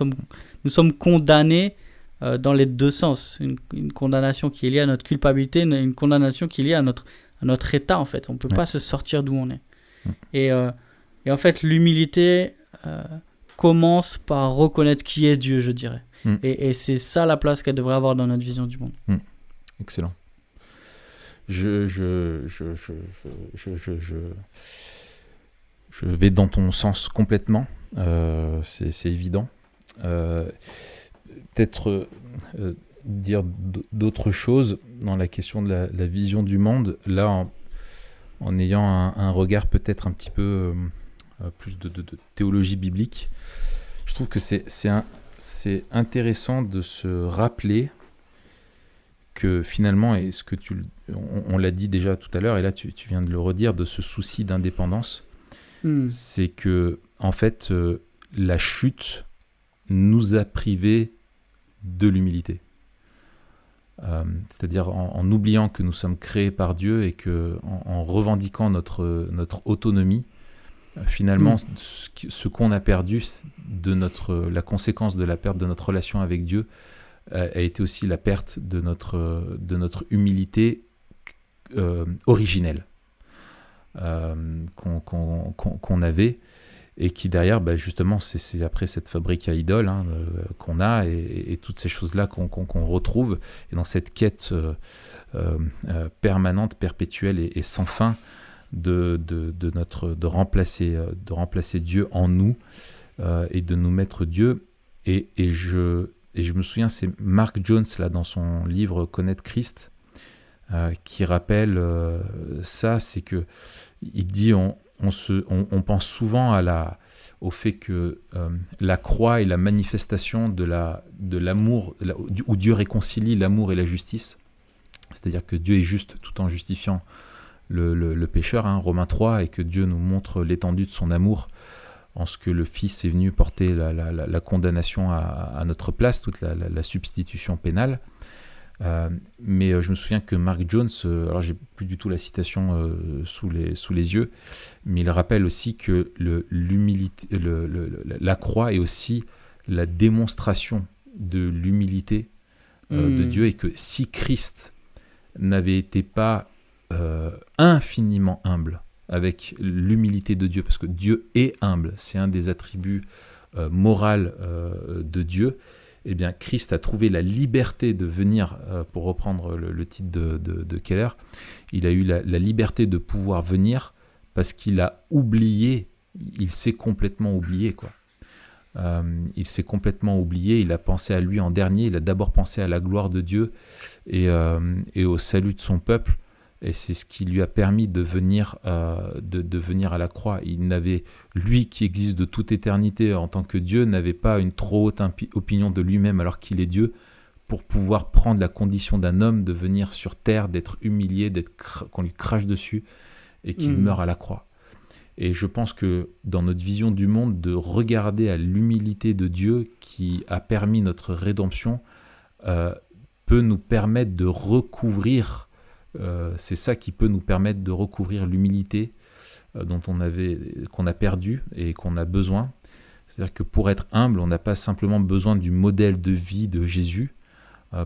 sommes condamnés dans les deux sens. Une condamnation qui est liée à notre culpabilité, une condamnation qui est liée à notre état en fait. On ne peut pas se sortir d'où on est. Et en fait, l'humilité commence par reconnaître qui est Dieu, je dirais. Et c'est ça la place qu'elle devrait avoir dans notre vision du monde. Excellent. Je vais dans ton sens complètement. C'est évident. Peut-être dire d'autres choses dans la question de la vision du monde, là en ayant un regard peut-être un petit peu plus de théologie biblique. Je trouve que c'est intéressant de se rappeler que finalement, et ce que on l'a dit déjà tout à l'heure, et là tu viens de le redire, de ce souci d'indépendance, c'est que en fait la chute nous a privés de l'humilité. C'est-à-dire en oubliant que nous sommes créés par Dieu et que en revendiquant notre autonomie, finalement ce qu'on a perdu la conséquence de la perte de notre relation avec Dieu a été aussi la perte de notre humilité originelle qu'on avait. et qui derrière, justement, c'est après cette fabrique à idoles qu'on a, et toutes ces choses-là qu'on retrouve, et dans cette quête permanente, perpétuelle et sans fin de remplacer Dieu en nous, et de nous mettre Dieu. Et je me souviens, c'est Mark Jones, là, dans son livre Connaître Christ, qui rappelle ça, c'est que il dit on pense souvent au fait que la croix est la manifestation de l'amour, où Dieu réconcilie l'amour et la justice. C'est-à-dire que Dieu est juste tout en justifiant le pécheur, Romains 3, et que Dieu nous montre l'étendue de son amour en ce que le Fils est venu porter la condamnation à notre place, toute la substitution pénale. Mais je me souviens que Mark Jones, alors j'ai plus du tout la citation sous les yeux, mais il rappelle aussi que la croix est aussi la démonstration de l'humilité de Dieu, et que si Christ n'avait été pas infiniment humble avec l'humilité de Dieu, parce que Dieu est humble, c'est un des attributs moraux de Dieu, eh bien, Christ a trouvé la liberté de venir, pour reprendre le titre de Keller, il a eu la liberté de pouvoir venir parce qu'il a oublié, il s'est complètement oublié, quoi. Il s'est complètement oublié, il a pensé à lui en dernier, il a d'abord pensé à la gloire de Dieu et au salut de son peuple, et c'est ce qui lui a permis de venir à la croix. Lui qui existe de toute éternité en tant que Dieu, n'avait pas une trop haute opinion de lui-même alors qu'il est Dieu, pour pouvoir prendre la condition d'un homme, de venir sur terre, d'être humilié, qu'on lui crache dessus et qu'il meure à la croix. Et je pense que dans notre vision du monde, de regarder à l'humilité de Dieu qui a permis notre rédemption, peut nous permettre de recouvrir, c'est ça qui peut nous permettre de recouvrir l'humilité qu'on a perdu et qu'on a besoin. C'est-à-dire que pour être humble, on n'a pas simplement besoin du modèle de vie de Jésus.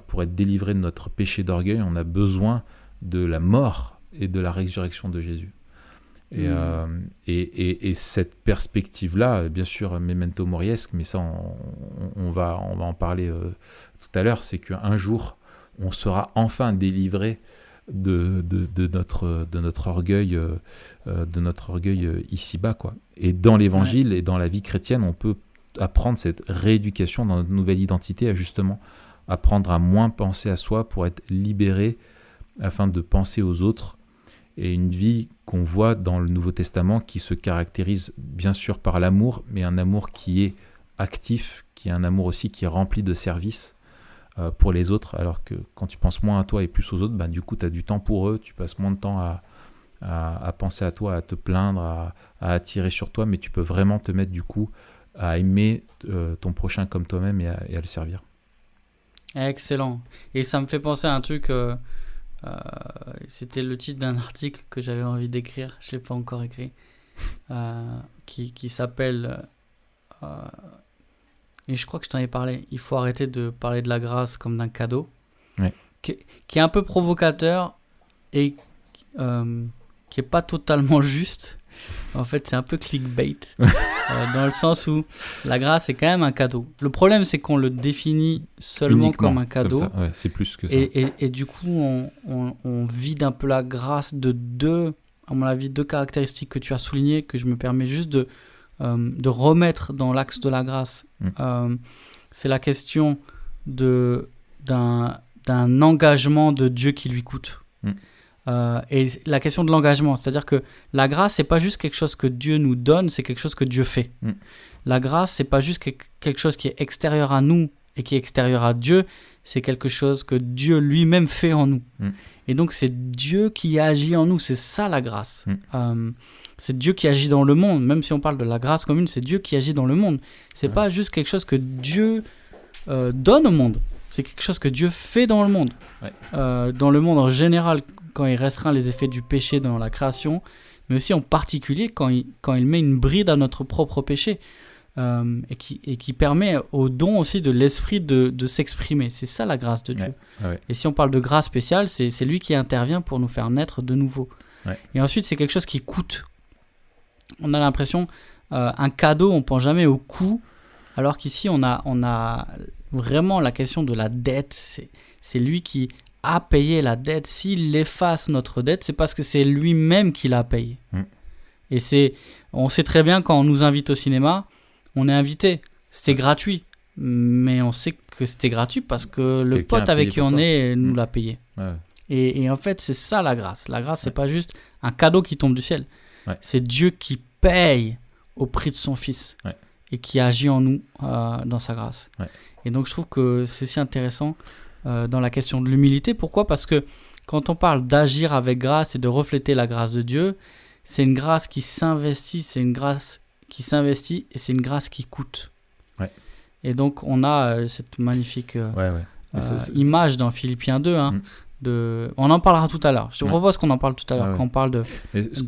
Pour être délivré de notre péché d'orgueil, on a besoin de la mort et de la résurrection de Jésus. Et cette perspective-là, bien sûr, memento moriesque, mais ça, on va en parler tout à l'heure, c'est qu'un jour, on sera enfin délivré de notre orgueil, ici-bas, quoi. Et dans l'Évangile et dans la vie chrétienne, on peut apprendre cette rééducation dans notre nouvelle identité, à justement apprendre à moins penser à soi pour être libéré afin de penser aux autres. Et une vie qu'on voit dans le Nouveau Testament qui se caractérise bien sûr par l'amour, mais un amour qui est actif, qui est un amour aussi qui est rempli de service pour les autres, alors que quand tu penses moins à toi et plus aux autres, du coup tu as du temps pour eux, tu passes moins de temps à penser à toi, à te plaindre, à attirer sur toi, mais tu peux vraiment te mettre du coup à aimer ton prochain comme toi-même et à le servir. Excellent. Et ça me fait penser à un truc, c'était le titre d'un article que j'avais envie d'écrire, je ne l'ai pas encore écrit, qui s'appelle, et je crois que je t'en ai parlé, il faut arrêter de parler de la grâce comme d'un cadeau, ouais. qui est un peu provocateur et qui n'est pas totalement juste. En fait, c'est un peu clickbait, dans le sens où la grâce est quand même un cadeau. Le problème, c'est qu'on le définit seulement comme un cadeau. Comme ça. Ouais, c'est plus que ça. Et du coup, on vide un peu la grâce à mon avis, deux caractéristiques que tu as soulignées, que je me permets juste de remettre dans l'axe de la grâce. C'est la question d'un engagement de Dieu qui lui coûte. Et la question de l'engagement, c'est-à-dire que la grâce, c'est pas juste quelque chose que Dieu nous donne, c'est quelque chose que Dieu fait. La grâce, c'est pas juste quelque chose qui est extérieur à nous et qui est extérieur à Dieu, c'est quelque chose que Dieu lui-même fait en nous. Et donc c'est Dieu qui agit en nous, c'est ça la grâce. C'est Dieu qui agit dans le monde, même si on parle de la grâce commune, c'est Dieu qui agit dans le monde. C'est pas juste quelque chose que Dieu donne au monde, c'est quelque chose que Dieu fait dans le monde. Dans le monde en général, quand il restreint les effets du péché dans la création, mais aussi en particulier quand il met une bride à notre propre péché, et qui permet au don aussi de l'esprit de s'exprimer. C'est ça la grâce de Dieu. Et si on parle de grâce spéciale, c'est lui qui intervient pour nous faire naître de nouveau. Et ensuite, c'est quelque chose qui coûte. On a l'impression, un cadeau, on pense jamais au coût, alors qu'ici on a vraiment la question de la dette. C'est lui qui a payé la dette. S'il efface notre dette, c'est parce que c'est lui-même qui l'a payé. Et on sait très bien quand on nous invite au cinéma, on est invité, c'était gratuit, mais on sait que c'était gratuit parce que le Quelqu'un pote a avec payé qui pour on toi. est nous l'a payé. Ouais. Et en fait, c'est ça la grâce. La grâce, c'est pas juste un cadeau qui tombe du ciel. Ouais. C'est Dieu qui paye au prix de son Fils et qui agit en nous dans sa grâce. Ouais. Et donc, je trouve que c'est si intéressant dans la question de l'humilité. Pourquoi ? Parce que quand on parle d'agir avec grâce et de refléter la grâce de Dieu, c'est une grâce qui s'investit, c'est une grâce qui s'investit et c'est une grâce qui coûte. Ouais. Et donc, on a cette magnifique image dans Philippiens 2, on en parlera tout à l'heure. Je te propose qu'on en parle tout à l'heure, quand on parle de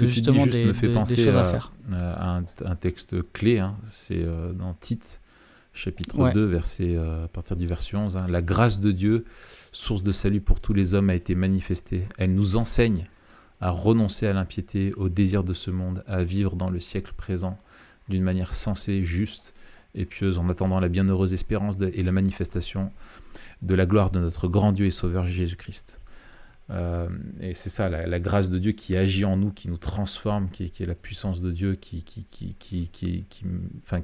justement me fait penser des choses à faire. À un texte clé, c'est dans Tite, chapitre 2, à partir du verset 11. La grâce de Dieu, source de salut pour tous les hommes, a été manifestée. Elle nous enseigne à renoncer à l'impiété, au désir de ce monde, à vivre dans le siècle présent d'une manière sensée, juste et pieuse, en attendant la bienheureuse espérance et la manifestation de la gloire de notre grand Dieu et Sauveur Jésus-Christ. Et c'est ça, la grâce de Dieu qui agit en nous, qui nous transforme, qui est la puissance de Dieu, que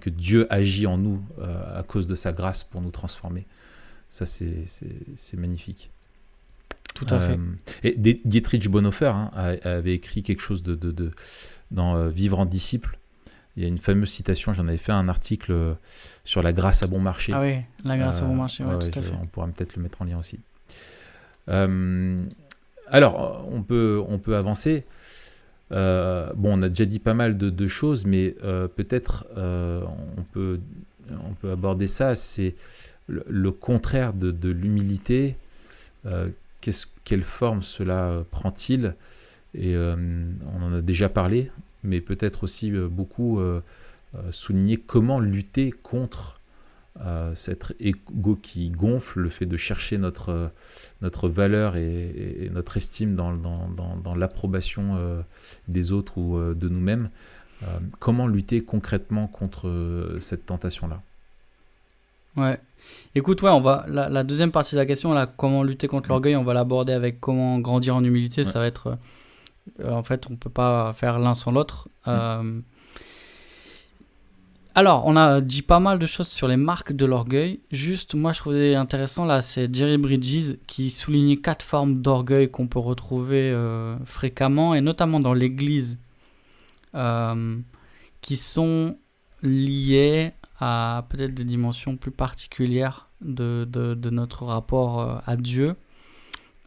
Dieu agit en nous à cause de sa grâce pour nous transformer. Ça, c'est magnifique. Tout à fait. Et Dietrich Bonhoeffer avait écrit quelque chose dans Vivre en disciple. Il y a une fameuse citation, j'en avais fait un article sur la grâce à bon marché. Ah oui, la grâce à bon marché, tout à fait. On pourra peut-être le mettre en lien aussi. Alors, on peut avancer. On a déjà dit pas mal de choses, mais peut-être on peut aborder ça. C'est le contraire de l'humilité. Quelle forme cela prend-il ? Et on en a déjà parlé, mais peut-être aussi beaucoup souligner comment lutter contre cet ego qui gonfle, le fait de chercher notre valeur et notre estime dans l'approbation des autres ou de nous-mêmes. Comment lutter concrètement contre cette tentation-là ? Ouais. Écoute, on va la deuxième partie de la question, là, comment lutter contre l'orgueil, on va l'aborder avec comment grandir en humilité. Ça va être en fait, on peut pas faire l'un sans l'autre. Alors, on a dit pas mal de choses sur les marques de l'orgueil. Juste, moi, je trouvais intéressant, là, c'est Jerry Bridges qui soulignait 4 formes d'orgueil qu'on peut retrouver fréquemment, et notamment dans l'Église, qui sont liées à peut-être des dimensions plus particulières de notre rapport à Dieu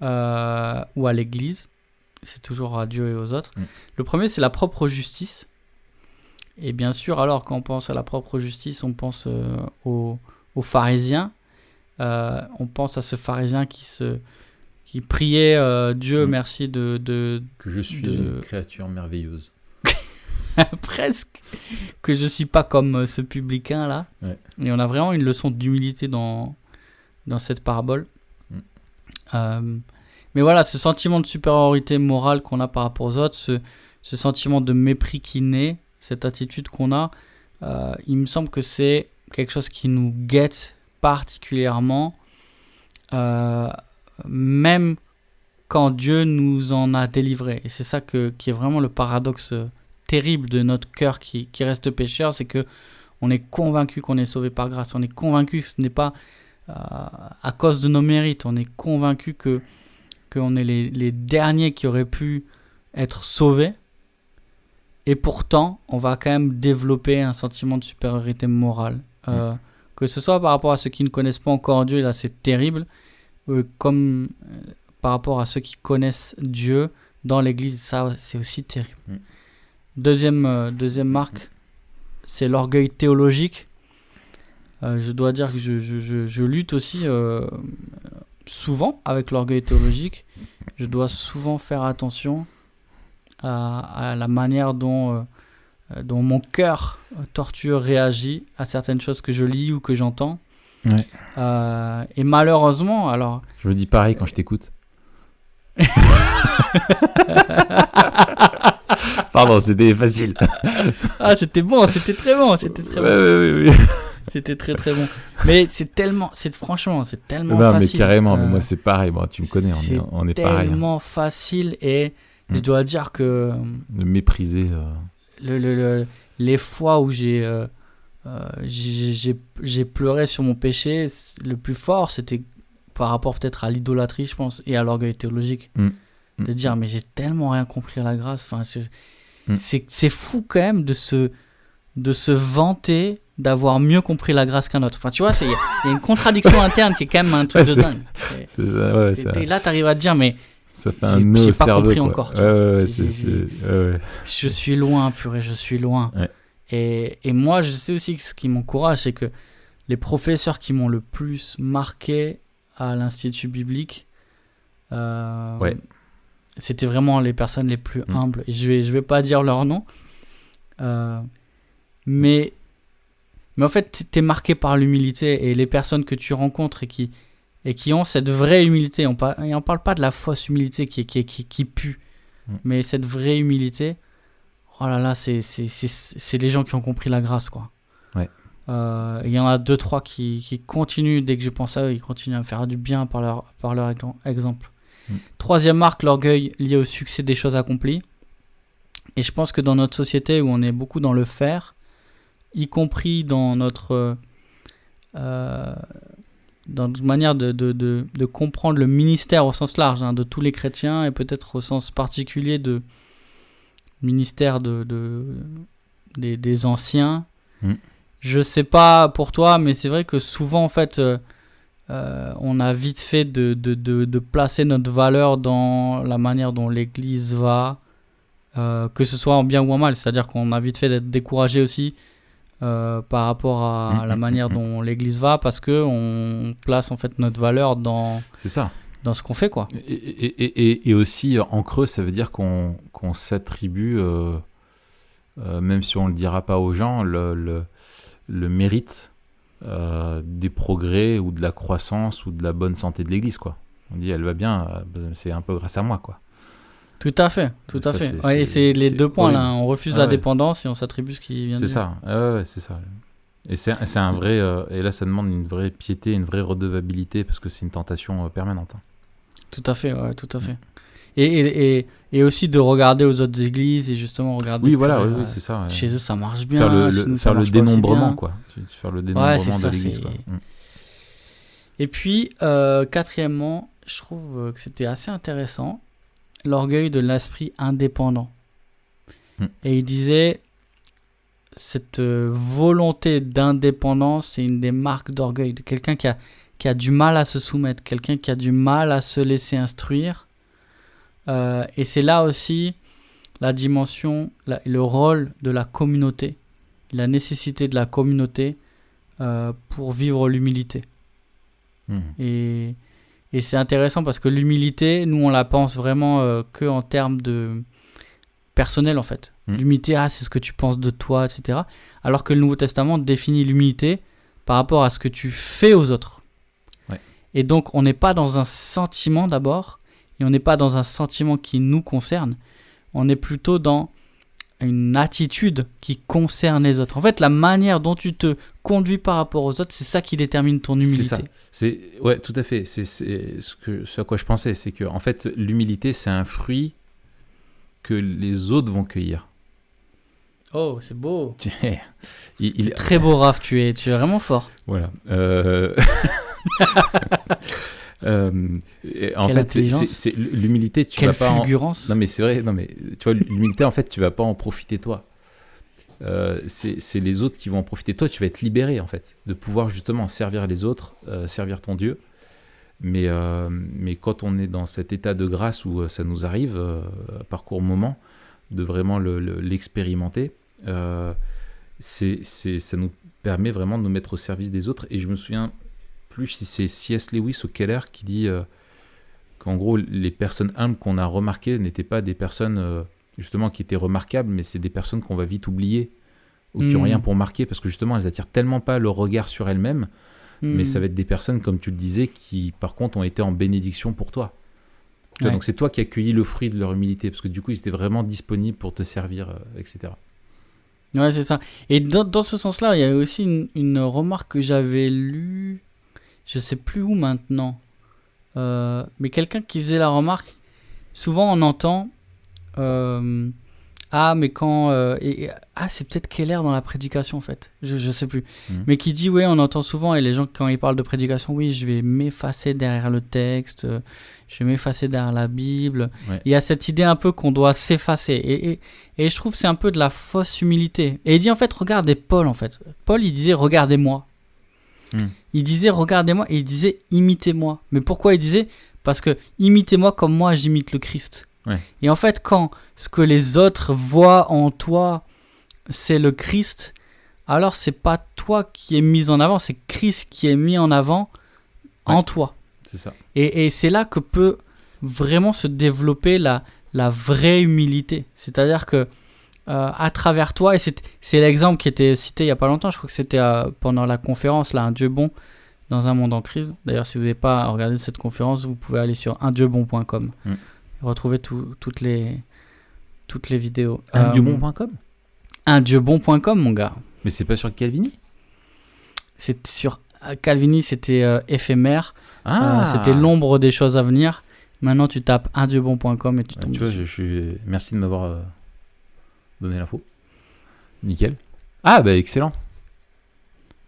ou à l'Église. C'est toujours à Dieu et aux autres. Le premier, c'est la propre justice. Et bien sûr, alors quand on pense à la propre justice, on pense aux pharisiens. On pense à ce pharisien qui priait Dieu, merci de... Que je suis une créature merveilleuse. Presque. Que je ne suis pas comme ce publicain là. Ouais. Et on a vraiment une leçon d'humilité dans cette parabole. Mais voilà, ce sentiment de supériorité morale qu'on a par rapport aux autres, ce sentiment de mépris qui naît, cette attitude qu'on a, il me semble que c'est quelque chose qui nous guette particulièrement, même quand Dieu nous en a délivrés. Et c'est ça qui est vraiment le paradoxe terrible de notre cœur qui reste pécheur, c'est que on est convaincu qu'on est sauvé par grâce, on est convaincu que ce n'est pas à cause de nos mérites, on est convaincu qu'on est les derniers qui auraient pu être sauvés, et pourtant on va quand même développer un sentiment de supériorité morale, que ce soit par rapport à ceux qui ne connaissent pas encore Dieu, et là c'est terrible, comme par rapport à ceux qui connaissent Dieu dans l'église, ça c'est aussi terrible. Deuxième marque, c'est l'orgueil théologique. Je dois dire que je lutte aussi souvent avec l'orgueil théologique. Je dois souvent faire attention à la manière dont mon cœur tortueux réagit à certaines choses que je lis ou que j'entends. Ouais. Et malheureusement, alors... Je me dis pareil quand je t'écoute. Pardon, c'était facile. Ah, c'était bon, c'était très bon, c'était très bon. Oui. C'était très très bon. Mais franchement, c'est tellement Non, facile. mais carrément, mais moi c'est pareil, moi, tu me connais, on est pareil. C'est tellement facile et je dois dire que de mépriser. les fois où j'ai pleuré sur mon péché, le plus fort, c'était par rapport peut-être à l'idolâtrie, je pense, et à l'orgueil théologique. De dire, mais j'ai tellement rien compris à la grâce. Enfin, c'est fou quand même de se vanter d'avoir mieux compris la grâce qu'un autre. Enfin, tu vois, il y a une contradiction interne qui est quand même un truc de dingue. C'est ça, ouais. Ça. Là, tu arrives à te dire, mais ça fait un nœud au cerveau. J'ai pas compris encore. Je suis loin, purée, je suis loin. Ouais. Et moi, je sais aussi que ce qui m'encourage, c'est que les professeurs qui m'ont le plus marqué à l'Institut biblique, c'était vraiment les personnes les plus humbles. Et je vais pas dire leur nom, mais en fait, t'es marqué par l'humilité, et les personnes que tu rencontres et qui ont cette vraie humilité, on parle pas de la fausse humilité qui pue, mais cette vraie humilité, oh là là, c'est les gens qui ont compris la grâce, quoi. Ouais. Il y en a 2-3 qui continuent, dès que je pense à eux, ils continuent à me faire du bien par leur exemple. Troisième marque, l'orgueil lié au succès des choses accomplies. Et je pense que dans notre société où on est beaucoup dans le faire, y compris dans notre manière de comprendre le ministère au sens large, de tous les chrétiens, et peut-être au sens particulier de ministère des anciens. Je sais pas pour toi, mais c'est vrai que souvent en fait on a vite fait de placer notre valeur dans la manière dont l'Église va, que ce soit en bien ou en mal. C'est-à-dire qu'on a vite fait d'être découragé aussi par rapport à la manière dont l'Église va, parce qu'on place en fait notre valeur dans ce qu'on fait, quoi. Et aussi en creux, ça veut dire qu'on s'attribue, même si on ne le dira pas aux gens, le mérite des progrès ou de la croissance ou de la bonne santé de l'Église, quoi. On dit elle va bien, c'est un peu grâce à moi, quoi. Tout à fait. Ouais, c'est les deux points là. On refuse la dépendance et on s'attribue ce qui vient de Dieu. C'est ça. Et c'est un vrai. Et là, ça demande une vraie piété, une vraie redevabilité, parce que c'est une tentation permanente. Tout à fait, ouais, tout à fait. Et aussi de regarder aux autres églises et justement regarder. Oui, voilà, c'est ça. Ouais. Chez eux, ça marche bien. Faire le dénombrement, quoi. Faire le dénombrement de l'église, quoi. Et puis, quatrièmement, je trouve que c'était assez intéressant, l'orgueil de l'esprit indépendant. Et il disait, cette volonté d'indépendance, c'est une des marques d'orgueil, de quelqu'un qui a du mal à se soumettre, quelqu'un qui a du mal à se laisser instruire. Et c'est là aussi la dimension, le rôle de la communauté, la nécessité de la communauté pour vivre l'humilité. Et c'est intéressant parce que l'humilité, nous on la pense vraiment que en termes de personnel, en fait. L'humilité, c'est ce que tu penses de toi, etc. Alors que le Nouveau Testament définit l'humilité par rapport à ce que tu fais aux autres. Ouais. Et donc on n'est pas dans un sentiment d'abord, et on n'est pas dans un sentiment qui nous concerne, on est plutôt dans une attitude qui concerne les autres. En fait, la manière dont tu te conduis par rapport aux autres, c'est ça qui détermine ton humilité. C'est ça. Ouais, tout à fait. C'est ce à quoi je pensais. C'est que, en fait, l'humilité, c'est un fruit que les autres vont cueillir. Oh, c'est beau. C'est très beau, Raph. Tu es vraiment fort. Voilà. En fait, c'est l'humilité, Quelle fulgurance. Non mais c'est vrai, tu vois, l'humilité, en fait, tu vas pas en profiter toi. C'est les autres qui vont en profiter. Toi, tu vas être libéré, en fait, de pouvoir justement servir les autres, servir ton Dieu. Mais quand on est dans cet état de grâce où ça nous arrive, parcours moment, de vraiment l'expérimenter, ça nous permet vraiment de nous mettre au service des autres. Et je me souviens plus si c'est C.S. Lewis ou Keller qui dit qu'en gros les personnes humbles qu'on a remarquées n'étaient pas des personnes justement qui étaient remarquables, mais c'est des personnes qu'on va vite oublier ou qui n'ont rien pour marquer parce que justement elles attirent tellement pas le regard sur elles-mêmes, mais ça va être des personnes, comme tu le disais, qui par contre ont été en bénédiction pour toi. Tu vois, Ouais. donc c'est toi qui as cueilli le fruit de leur humilité, parce que du coup, ils étaient vraiment disponibles pour te servir, etc. Ouais, c'est ça. Et dans ce sens-là, il y a aussi une remarque que j'avais lue, je sais plus où maintenant, mais quelqu'un qui faisait la remarque, souvent on entend, euh, ah, mais quand... c'est peut-être Keller dans la prédication, en fait. Je sais plus. Mhm. Mais qui dit, ouais, on entend souvent, et les gens, quand ils parlent de prédication, oui, je vais m'effacer derrière le texte, je vais m'effacer derrière la Bible. Ouais. Il y a cette idée un peu qu'on doit s'effacer. Et je trouve que c'est un peu de la fausse humilité. Et il dit, en fait, regardez Paul, en fait. Paul, il disait, regardez-moi. Mhm. Il disait, regardez-moi, et il disait, imitez-moi. Mais pourquoi il disait ? Parce que, imitez-moi comme moi, j'imite le Christ. Ouais. Et en fait, quand ce que les autres voient en toi, c'est le Christ, alors c'est pas toi qui es mis en avant, c'est Christ qui est mis en avant en toi. C'est ça. Et c'est là que peut vraiment se développer la vraie humilité. C'est-à-dire que à travers toi, et c'est l'exemple qui était cité il y a pas longtemps, je crois que c'était pendant la conférence, là, Un Dieu bon dans un monde en crise. D'ailleurs, si vous n'avez pas regardé cette conférence, vous pouvez aller sur undieuxbon.com. Retrouver toutes les vidéos. Undieuxbon.com Undieuxbon.com, mon gars. Mais c'est pas sur Calvini? C'était sur Calvini, c'était éphémère. Ah, C'était l'ombre des choses à venir. Maintenant, tu tapes undieuxbon.com et tu tombes tu vois, dessus. merci de m'avoir donné l'info. Nickel. Ah, bah excellent.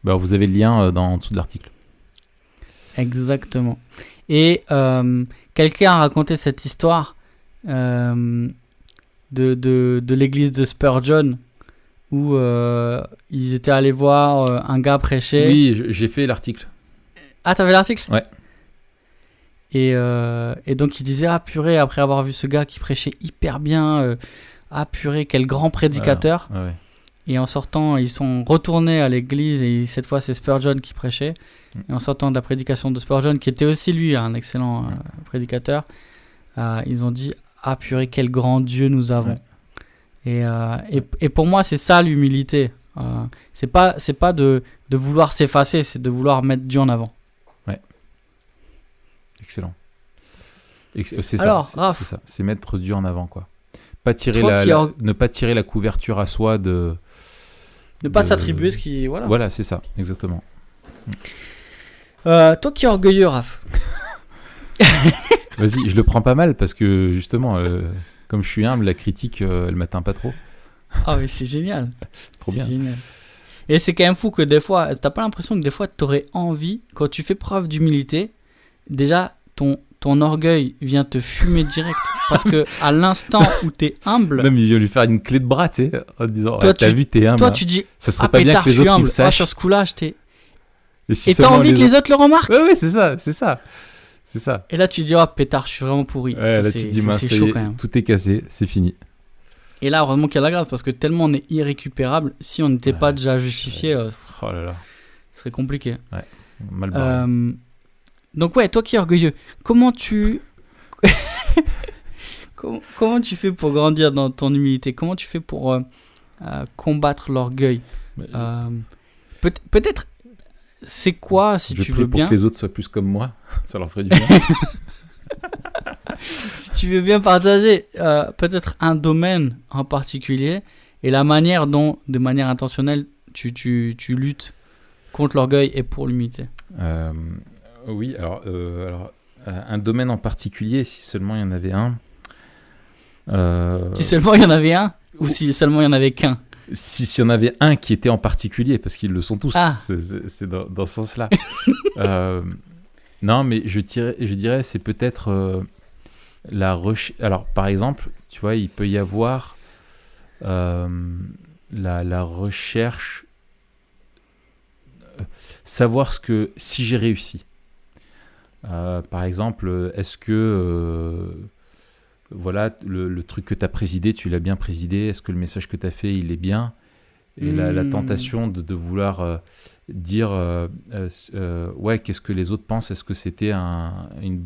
Bah, vous avez le lien en dessous de l'article. Exactement. Et quelqu'un a raconté cette histoire de l'église de Spurgeon où ils étaient allés voir un gars prêcher. Oui, j'ai fait l'article. Ah, t'avais l'article ? Ouais. Et donc il disait, ah purée, après avoir vu ce gars qui prêchait hyper bien, ah purée, quel grand prédicateur. Ouais. Et en sortant, ils sont retournés à l'église et cette fois c'est Spurgeon qui prêchait. Et en sortant de la prédication de Spurgeon, qui était aussi lui un excellent prédicateur, ils ont dit, ah purée, quel grand Dieu nous avons. Et pour moi, c'est ça l'humilité. C'est pas de vouloir s'effacer, c'est de vouloir mettre Dieu en avant. Excellent. C'est Alors, ça, c'est ça. C'est mettre Dieu en avant, quoi. Pas tirer ne pas tirer la couverture à soi de... Ne pas s'attribuer ce qui... Voilà. Voilà, c'est ça, exactement. Toi qui es orgueilleux, Raph. Vas-y, je le prends pas mal parce que, justement, comme je suis humble, la critique, elle m'atteint pas trop. Ah mais c'est génial. Trop bien. Génial. Et c'est quand même fou que des fois, t'as pas l'impression que des fois t'aurais envie, quand tu fais preuve d'humilité, déjà ton orgueil vient te fumer direct. Parce que à l'instant où t'es humble... Même il vient lui faire une clé de bras, tu sais, en disant, toi, t'as vu, t'es humble. Toi, tu dis, ça serait pas bien que les autres ils le sachent. Sur ce coup-là, Et t'as envie que les autres le remarquent. Ouais, c'est ça. Et là, tu dis, oh pétard, je suis vraiment pourri. Ouais, là, tu te dis, c'est chaud quand même. Tout est cassé, c'est fini. Et là, heureusement qu'il y a la grâce, parce que tellement on est irrécupérable, si on n'était pas déjà justifié, oh là là. Ce serait compliqué. Ouais, mal barré. Donc ouais, toi qui es orgueilleux, comment tu... comment tu fais pour grandir dans ton humilité ? Comment tu fais pour combattre l'orgueil ? Peut-être, c'est quoi, si tu veux bien... pour que les autres soient plus comme moi, ça leur ferait du bien. Si tu veux bien partager peut-être un domaine en particulier et la manière dont, de manière intentionnelle, tu luttes contre l'orgueil et pour l'humilité. Oui, alors un domaine en particulier, si seulement il y en avait un. Si seulement il y en avait un ou si seulement il y en avait qu'un. Si y en avait un qui était en particulier, parce qu'ils le sont tous, c'est dans ce sens-là. Non, mais je dirais c'est peut-être la recherche. Alors, par exemple, tu vois, il peut y avoir la recherche, savoir si j'ai réussi. Par exemple, est-ce que voilà, le truc que tu as présidé, tu l'as bien présidé, est-ce que le message que tu as fait, il est bien? Et la tentation de vouloir dire ouais, qu'est-ce que les autres pensent, est-ce que c'était une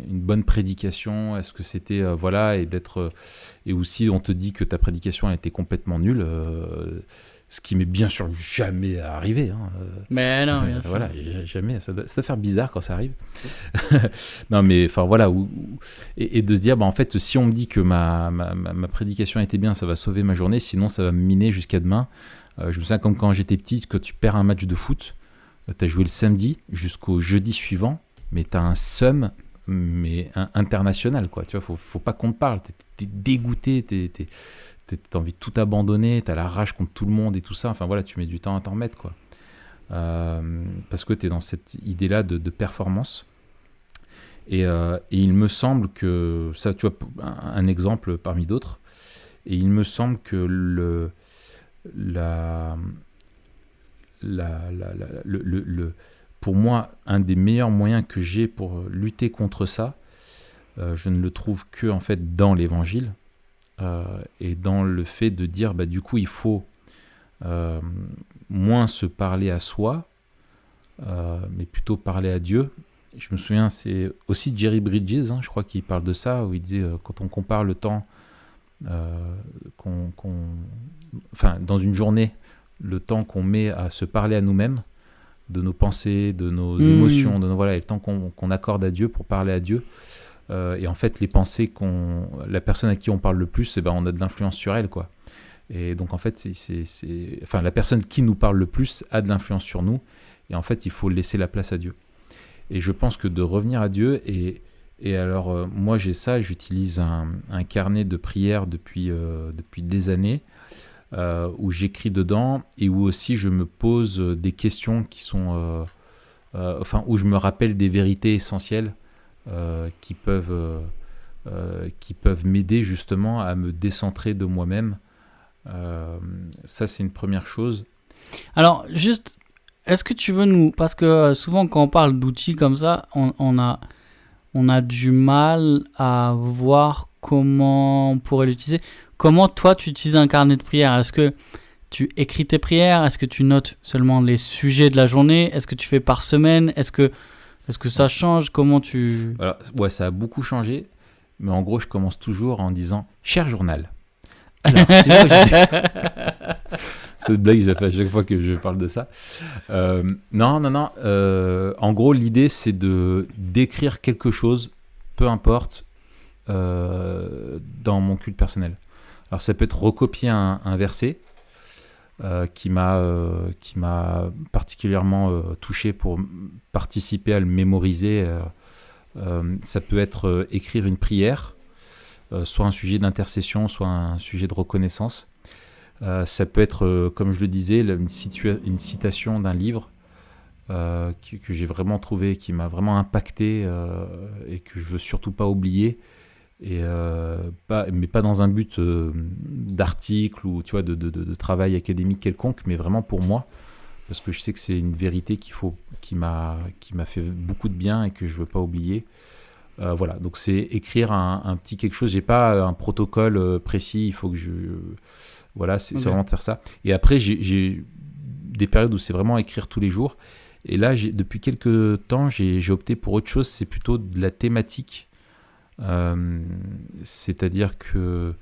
bonne prédication, est-ce que c'était voilà, et aussi on te dit que ta prédication elle était complètement nulle, Ce qui m'est bien sûr jamais arrivé. Hein. Mais non, bien sûr. Voilà, jamais. Ça doit faire bizarre quand ça arrive. Non, mais enfin voilà. Et de se dire, en fait, si on me dit que ma prédication était bien, ça va sauver ma journée, sinon ça va me miner jusqu'à demain. Je me souviens comme quand j'étais petit, quand tu perds un match de foot, tu as joué le samedi jusqu'au jeudi suivant, mais tu as un seum mais international, quoi. Tu vois, faut pas qu'on te parle. T'es dégoûté, t'as envie de tout abandonner, t'as la rage contre tout le monde et tout ça. Enfin voilà, tu mets du temps à t'en remettre, quoi. Parce que t'es dans cette idée-là de performance. Et il me semble que ça, tu vois, un exemple parmi d'autres. Et il me semble que pour moi, un des meilleurs moyens que j'ai pour lutter contre ça, je ne le trouve que en fait dans l'Évangile et dans le fait de dire, du coup, il faut moins se parler à soi, mais plutôt parler à Dieu. Je me souviens, c'est aussi Jerry Bridges, je crois qu'il parle de ça, où il disait quand on compare le temps, enfin, dans une journée, le temps qu'on met à se parler à nous-mêmes, de nos pensées, de nos émotions, et le temps qu'on accorde à Dieu pour parler à Dieu. Et en fait, les pensées la personne à qui on parle le plus, on a de l'influence sur elle, quoi. Et donc en fait, enfin, la personne qui nous parle le plus a de l'influence sur nous. Et en fait, il faut laisser la place à Dieu. Et je pense que de revenir à Dieu, et alors moi j'ai ça, j'utilise un carnet de prières depuis des années, où j'écris dedans et où aussi je me pose des questions qui sont, où je me rappelle des vérités essentielles qui peuvent m'aider justement à me décentrer de moi-même. Ça, c'est une première chose. Alors, juste, est-ce que tu veux parce que souvent quand on parle d'outils comme ça, on a du mal à voir comment on pourrait l'utiliser. Comment toi tu utilises un carnet de prière? Est-ce que tu écris tes prières? Est-ce que tu notes seulement les sujets de la journée? Est-ce que tu fais par semaine? Est-ce que ça change? Comment tu... Alors, ouais, ça a beaucoup changé, mais en gros, je commence toujours en disant « Cher journal ». Alors, c'est moi cette blague, je la fais à chaque fois que je parle de ça. Non. En gros, l'idée, c'est d'écrire quelque chose, peu importe, dans mon culte personnel. Alors, ça peut être recopier un verset qui m'a particulièrement touché pour participer à le mémoriser. Ça peut être écrire une prière, soit un sujet d'intercession, soit un sujet de reconnaissance. Ça peut être, comme je le disais, une citation d'un livre que j'ai vraiment trouvé, qui m'a vraiment impacté et que je veux surtout pas oublier. Mais pas dans un but d'article ou tu vois, de travail académique quelconque, mais vraiment pour moi, parce que je sais que c'est une vérité qui m'a fait beaucoup de bien et que je veux pas oublier. Voilà, donc c'est écrire un petit quelque chose. J'ai pas un protocole précis. Il faut que voilà, c'est vraiment de faire ça. Et après, j'ai des périodes où c'est vraiment écrire tous les jours. Et là, depuis quelques temps, j'ai opté pour autre chose. C'est plutôt de la thématique. C'est-à-dire que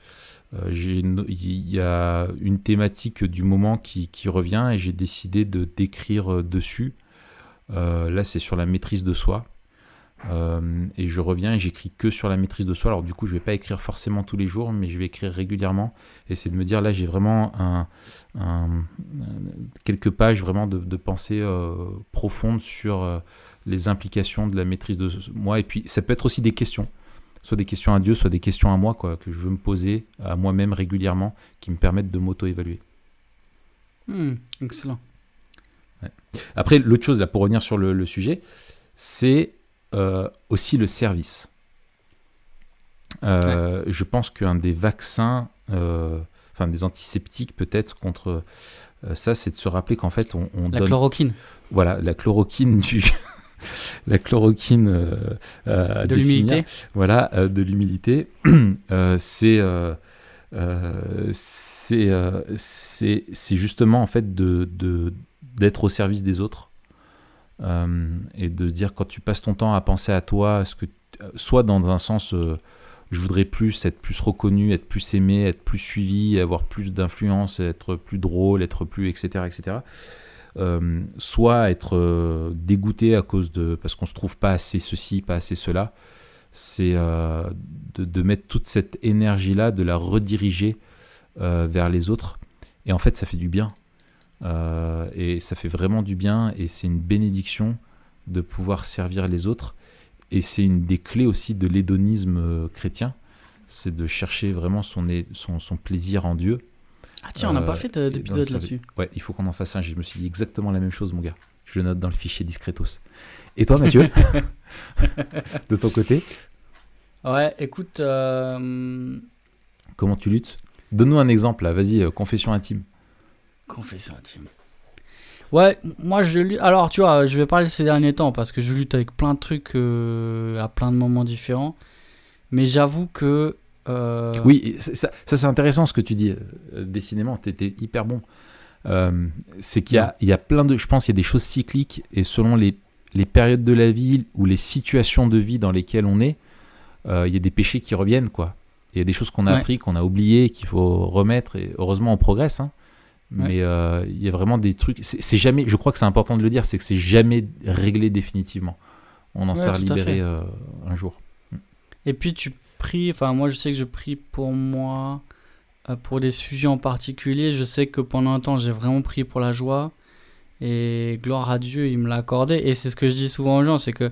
il y a une thématique du moment qui revient et j'ai décidé d'écrire dessus. Là, c'est sur la maîtrise de soi. Et je reviens et j'écris que sur la maîtrise de soi. Alors du coup, je vais pas écrire forcément tous les jours, mais je vais écrire régulièrement. Et c'est de me dire, là, j'ai vraiment quelques pages vraiment de pensée profonde sur les implications de la maîtrise de moi. Et puis, ça peut être aussi des questions. Soit des questions à Dieu, soit des questions à moi, quoi, que je veux me poser à moi-même régulièrement, qui me permettent de m'auto-évaluer. Excellent. Ouais. Après, l'autre chose, là, pour revenir sur le sujet, c'est aussi le service. Je pense qu'un des vaccins, des antiseptiques peut-être contre ça, c'est de se rappeler qu'en fait, on donne... chloroquine. Voilà, la chloroquine la chloroquine de l'humilité. Voilà, de l'humilité. C'est justement en fait d'être au service des autres et de dire quand tu passes ton temps à penser à toi, soit dans un sens je voudrais être plus reconnu, être plus aimé, être plus suivi, avoir plus d'influence, être plus drôle, être plus, etc., etc. Soit être dégoûté parce qu'on se trouve pas assez ceci, pas assez cela. C'est de mettre toute cette énergie-là, de la rediriger vers les autres. Et en fait, ça fait du bien. Et ça fait vraiment du bien. Et c'est une bénédiction de pouvoir servir les autres. Et c'est une des clés aussi de l'hédonisme chrétien. C'est de chercher vraiment son plaisir en Dieu. Ah tiens, on n'a pas fait d'épisode là-dessus. Ouais, il faut qu'on en fasse un. Je me suis dit exactement la même chose, mon gars. Je le note dans le fichier Discretos. Et toi, Mathieu, de ton côté? Ouais, écoute... Comment tu luttes? Donne-nous un exemple, là. Vas-y, confession intime. Confession intime. Ouais, moi je lutte... Alors, tu vois, je vais parler ces derniers temps parce que je lutte avec plein de trucs à plein de moments différents. Mais j'avoue que... Oui, ça c'est intéressant ce que tu dis. Décidément, t'étais hyper bon. C'est qu'il y a plein de... Je pense qu'il y a des choses cycliques et selon les périodes de la vie ou les situations de vie dans lesquelles on est, il y a des péchés qui reviennent, quoi. Il y a des choses qu'on a appris, qu'on a oubliées, qu'il faut remettre. Et heureusement, on progresse, hein. Mais il y a vraiment des trucs... C'est jamais... Je crois que c'est important de le dire, c'est que c'est jamais réglé définitivement. On en sort libéré un jour. Et puis tu pries... Enfin, moi, je sais que je prie pour moi... Pour des sujets en particulier, je sais que pendant un temps, j'ai vraiment prié pour la joie. Et gloire à Dieu, il me l'a accordé. Et c'est ce que je dis souvent aux gens, c'est que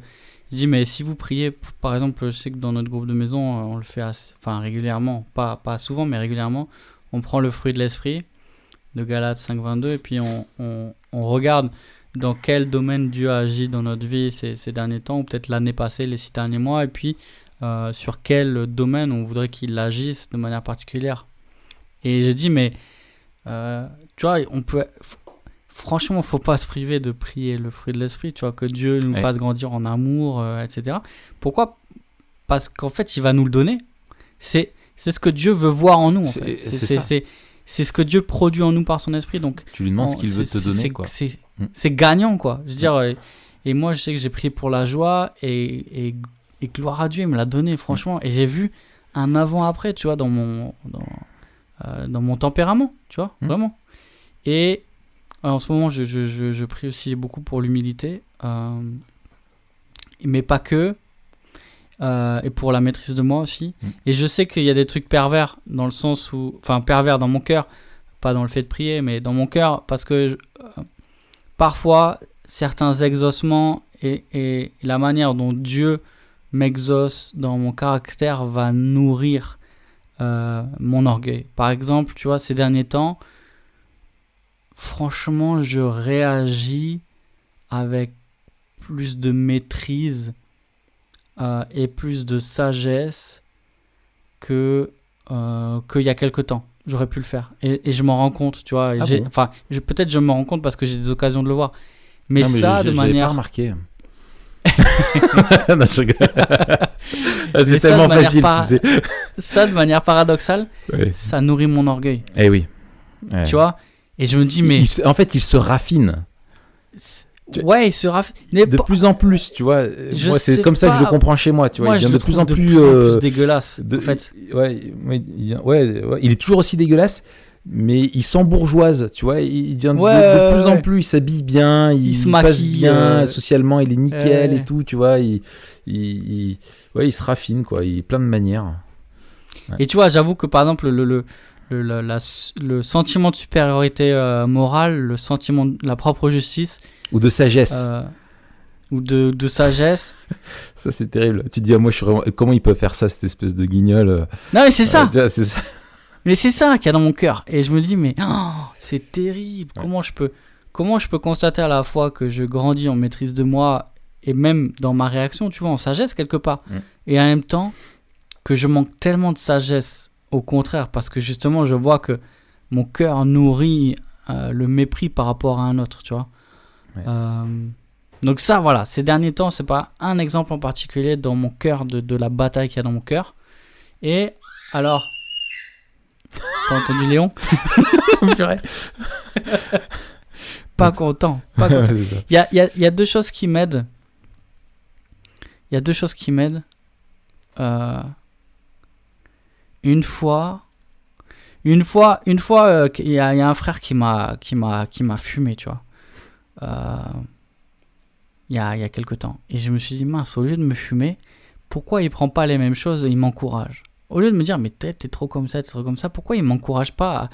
je dis, mais si vous priez, par exemple, je sais que dans notre groupe de maison, on le fait régulièrement, pas souvent, mais régulièrement, on prend le fruit de l'esprit, de Galates 5.22, et puis on regarde dans quel domaine Dieu a agi dans notre vie ces derniers temps, ou peut-être l'année passée, les 6 derniers mois, et puis sur quel domaine on voudrait qu'il agisse de manière particulière. Et j'ai dit, mais tu vois, on peut... Franchement, faut pas se priver de prier le fruit de l'esprit, tu vois, que Dieu nous fasse grandir en amour, etc. Pourquoi ? Parce qu'en fait, il va nous le donner. C'est ce que Dieu veut voir en nous, en fait. C'est ce que Dieu produit en nous par son esprit. Donc, tu lui demandes ce qu'il veut te donner, quoi. C'est gagnant, quoi. Je veux dire, et moi, je sais que j'ai prié pour la joie et gloire à Dieu, il me l'a donné, franchement. Et j'ai vu un avant-après, tu vois, dans mon tempérament, tu vois, vraiment. Et en ce moment, je prie aussi beaucoup pour l'humilité, mais pas que, et pour la maîtrise de moi aussi. Et je sais qu'il y a des trucs pervers dans le sens où, enfin pervers dans mon cœur, pas dans le fait de prier, mais dans mon cœur, parce que parfois certains exaucements et la manière dont Dieu m'exauce dans mon caractère va nourrir mon orgueil. Par exemple, tu vois, ces derniers temps, franchement, je réagis avec plus de maîtrise et plus de sagesse qu'il y a quelque temps. J'aurais pu le faire. Et je m'en rends compte, tu vois. Peut-être je me rends compte parce que j'ai des occasions de le voir. Mais non, ça, de manière... pas remarqué. Non, je rigole. C'est tellement facile, tu sais. Ça, de manière paradoxale, ça nourrit mon orgueil. Eh oui. Tu vois. Et je me dis, mais... En fait, il se raffine. Ouais, il se raffine. De plus en plus, tu vois. Moi, c'est comme ça que je le comprends chez moi, tu vois. Moi, il devient de plus en plus dégueulasse, en fait. Il est toujours aussi dégueulasse, mais il s'embourgeoise, tu vois. Il devient de plus en plus, il s'habille bien, il se passe bien, socialement, il est nickel et tout, tu vois. Il se raffine, quoi. Il plein de manières. Ouais. Et tu vois, j'avoue que, par exemple, le sentiment de supériorité morale, le sentiment de la propre justice... Ou de sagesse. Ou de sagesse. Ça, c'est terrible. Tu te dis, moi, je suis vraiment... comment il peut faire ça, cette espèce de guignol Non, mais c'est ça. Tu vois, c'est ça. Mais c'est ça qu'il y a dans mon cœur. Et je me dis, mais c'est terrible. Ouais. Comment je peux constater à la fois que je grandis en maîtrise de moi et même dans ma réaction, tu vois, en sagesse quelque part. Et en même temps, que je manque tellement de sagesse. Au contraire, parce que justement, je vois que mon cœur nourrit le mépris par rapport à un autre, tu vois. Ouais. Donc ça, voilà, ces derniers temps, c'est pas un exemple en particulier dans mon cœur, de la bataille qu'il y a dans mon cœur. Et alors, t'as entendu Léon? Pas content. Il y a deux choses qui m'aident. une fois, il y a un frère qui m'a fumé, tu vois. Il y a quelques temps. Et je me suis dit, mince, au lieu de me fumer, pourquoi il prend pas les mêmes choses et il m'encourage? Au lieu de me dire, mais t'es trop comme ça, pourquoi il m'encourage pas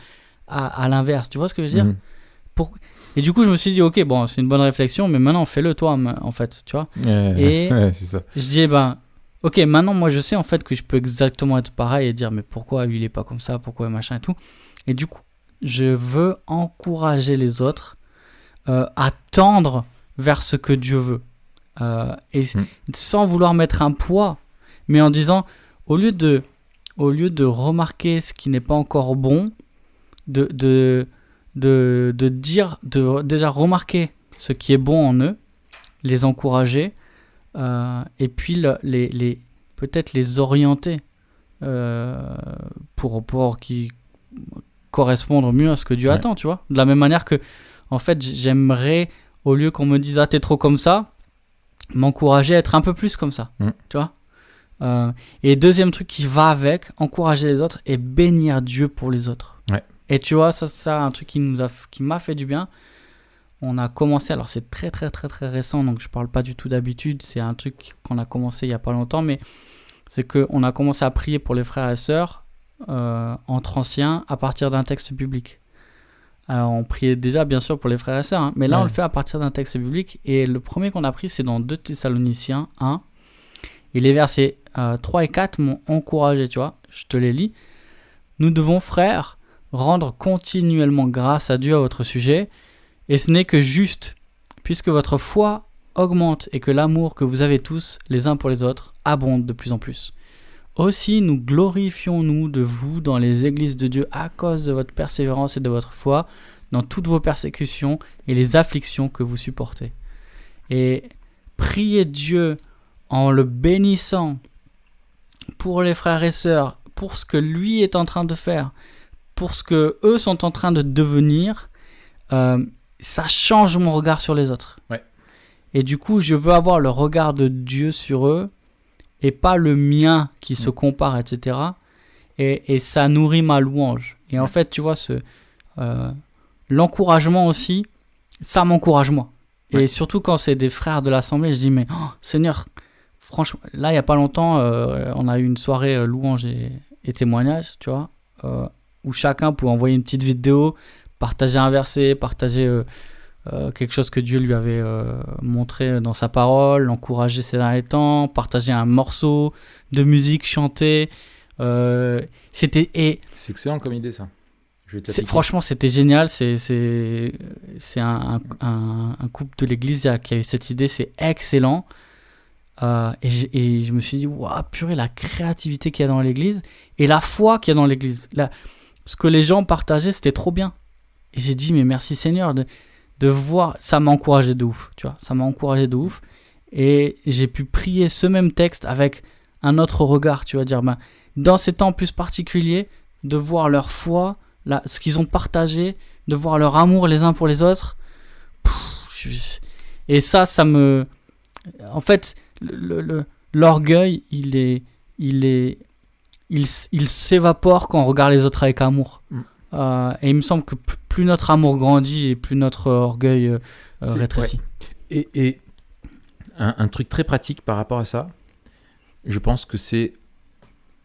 à l'inverse? Tu vois ce que je veux dire? Et du coup, je me suis dit, ok, bon, c'est une bonne réflexion, mais maintenant, fais-le toi, en fait, tu vois. Et c'est ça. je dis, ok, maintenant, moi, je sais, en fait, que je peux exactement être pareil et dire, mais pourquoi lui, il est pas comme ça, pourquoi machin et tout. Et du coup, je veux encourager les autres à tendre vers ce que Dieu veut. Sans vouloir mettre un poids, mais en disant, au lieu de remarquer ce qui n'est pas encore bon, de déjà remarquer ce qui est bon en eux, les encourager, et puis peut-être les orienter pour qu'ils correspondent mieux à ce que Dieu attend, tu vois. De la même manière que, en fait, j'aimerais, au lieu qu'on me dise « Ah, t'es trop comme ça », m'encourager à être un peu plus comme ça, tu vois. Et deuxième truc qui va avec, encourager les autres et bénir Dieu pour les autres. Et tu vois, ça un truc qui m'a fait du bien. On a commencé, alors c'est très très très très récent, donc je parle pas du tout d'habitude, c'est un truc qu'on a commencé il y a pas longtemps, mais c'est qu'on a commencé à prier pour les frères et sœurs entre anciens à partir d'un texte biblique. Alors on priait déjà bien sûr pour les frères et sœurs, mais là on le fait à partir d'un texte biblique, et le premier qu'on a pris c'est dans 2 Thessaloniciens 1, et les versets 3 et 4 m'ont encouragé, tu vois, je te les lis. Nous devons, frères, rendre continuellement grâce à Dieu à votre sujet, et ce n'est que juste, puisque votre foi augmente et que l'amour que vous avez tous les uns pour les autres abonde de plus en plus. Aussi nous glorifions-nous de vous dans les églises de Dieu à cause de votre persévérance et de votre foi dans toutes vos persécutions et les afflictions que vous supportez. Et priez Dieu en le bénissant pour les frères et sœurs, pour ce que lui est en train de faire, pour ce que eux sont en train de devenir, ça change mon regard sur les autres. Et du coup, je veux avoir le regard de Dieu sur eux et pas le mien qui se compare, etc. Et ça nourrit ma louange. Et en fait, tu vois, l'encouragement aussi, ça m'encourage moi. Et surtout quand c'est des frères de l'assemblée, je dis, mais Seigneur, franchement, là, il n'y a pas longtemps, on a eu une soirée louange et témoignage, tu vois, où chacun pouvait envoyer une petite vidéo, partager un verset, partager quelque chose que Dieu lui avait montré dans sa parole, l'encourager ces derniers temps, partager un morceau de musique chantée. C'est excellent comme idée, ça. Franchement, c'était génial. C'est un couple de l'église qui a eu cette idée, c'est excellent. Et je me suis dit, waouh, purée, la créativité qu'il y a dans l'église et la foi qu'il y a dans l'église. Ce que les gens partageaient, c'était trop bien. Et j'ai dit, mais merci Seigneur de voir, ça m'a encouragé de ouf, tu vois, ça m'a encouragé de ouf. Et j'ai pu prier ce même texte avec un autre regard, tu vas dire, dans ces temps plus particuliers, de voir leur foi, ce qu'ils ont partagé, de voir leur amour les uns pour les autres. Et ça me... En fait, l'orgueil, il s'évapore quand on regarde les autres avec amour. Et il me semble que plus notre amour grandit et plus notre orgueil rétrécit. Et un truc très pratique par rapport à ça, je pense que c'est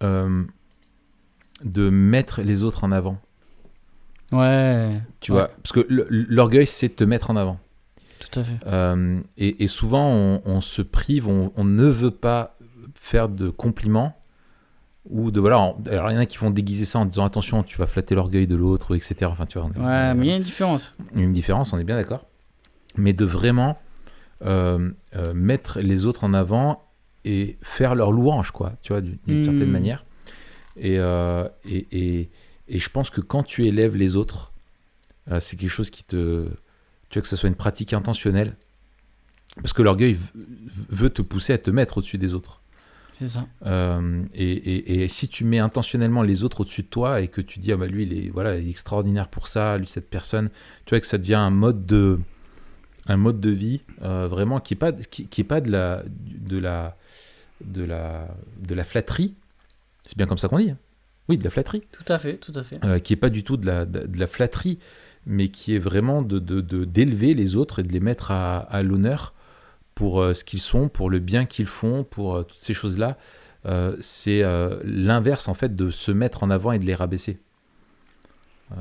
de mettre les autres en avant. Tu vois, parce que l'orgueil, c'est te mettre en avant. Tout à fait. Et souvent, on se prive, on ne veut pas faire de compliments. Ou de voilà, alors il y en a qui vont déguiser ça en disant attention, tu vas flatter l'orgueil de l'autre, etc. Enfin, tu vois, mais il y a une différence. Une différence, on est bien d'accord. Mais de vraiment mettre les autres en avant et faire leur louange, quoi, tu vois, d'une certaine manière. Et je pense que quand tu élèves les autres, c'est quelque chose qui te... Tu vois, que ce soit une pratique intentionnelle. Parce que l'orgueil veut te pousser à te mettre au-dessus des autres. C'est ça. Et si tu mets intentionnellement les autres au-dessus de toi et que tu dis lui il est extraordinaire pour ça, lui cette personne, tu vois que ça devient un mode de vie vraiment qui est pas de la flatterie. C'est bien comme ça qu'on dit. Oui, de la flatterie. Tout à fait, tout à fait. Qui est pas du tout de la flatterie, mais qui est vraiment d'élever les autres et de les mettre à l'honneur pour ce qu'ils sont, pour le bien qu'ils font, pour toutes ces choses-là. C'est l'inverse, en fait, de se mettre en avant et de les rabaisser.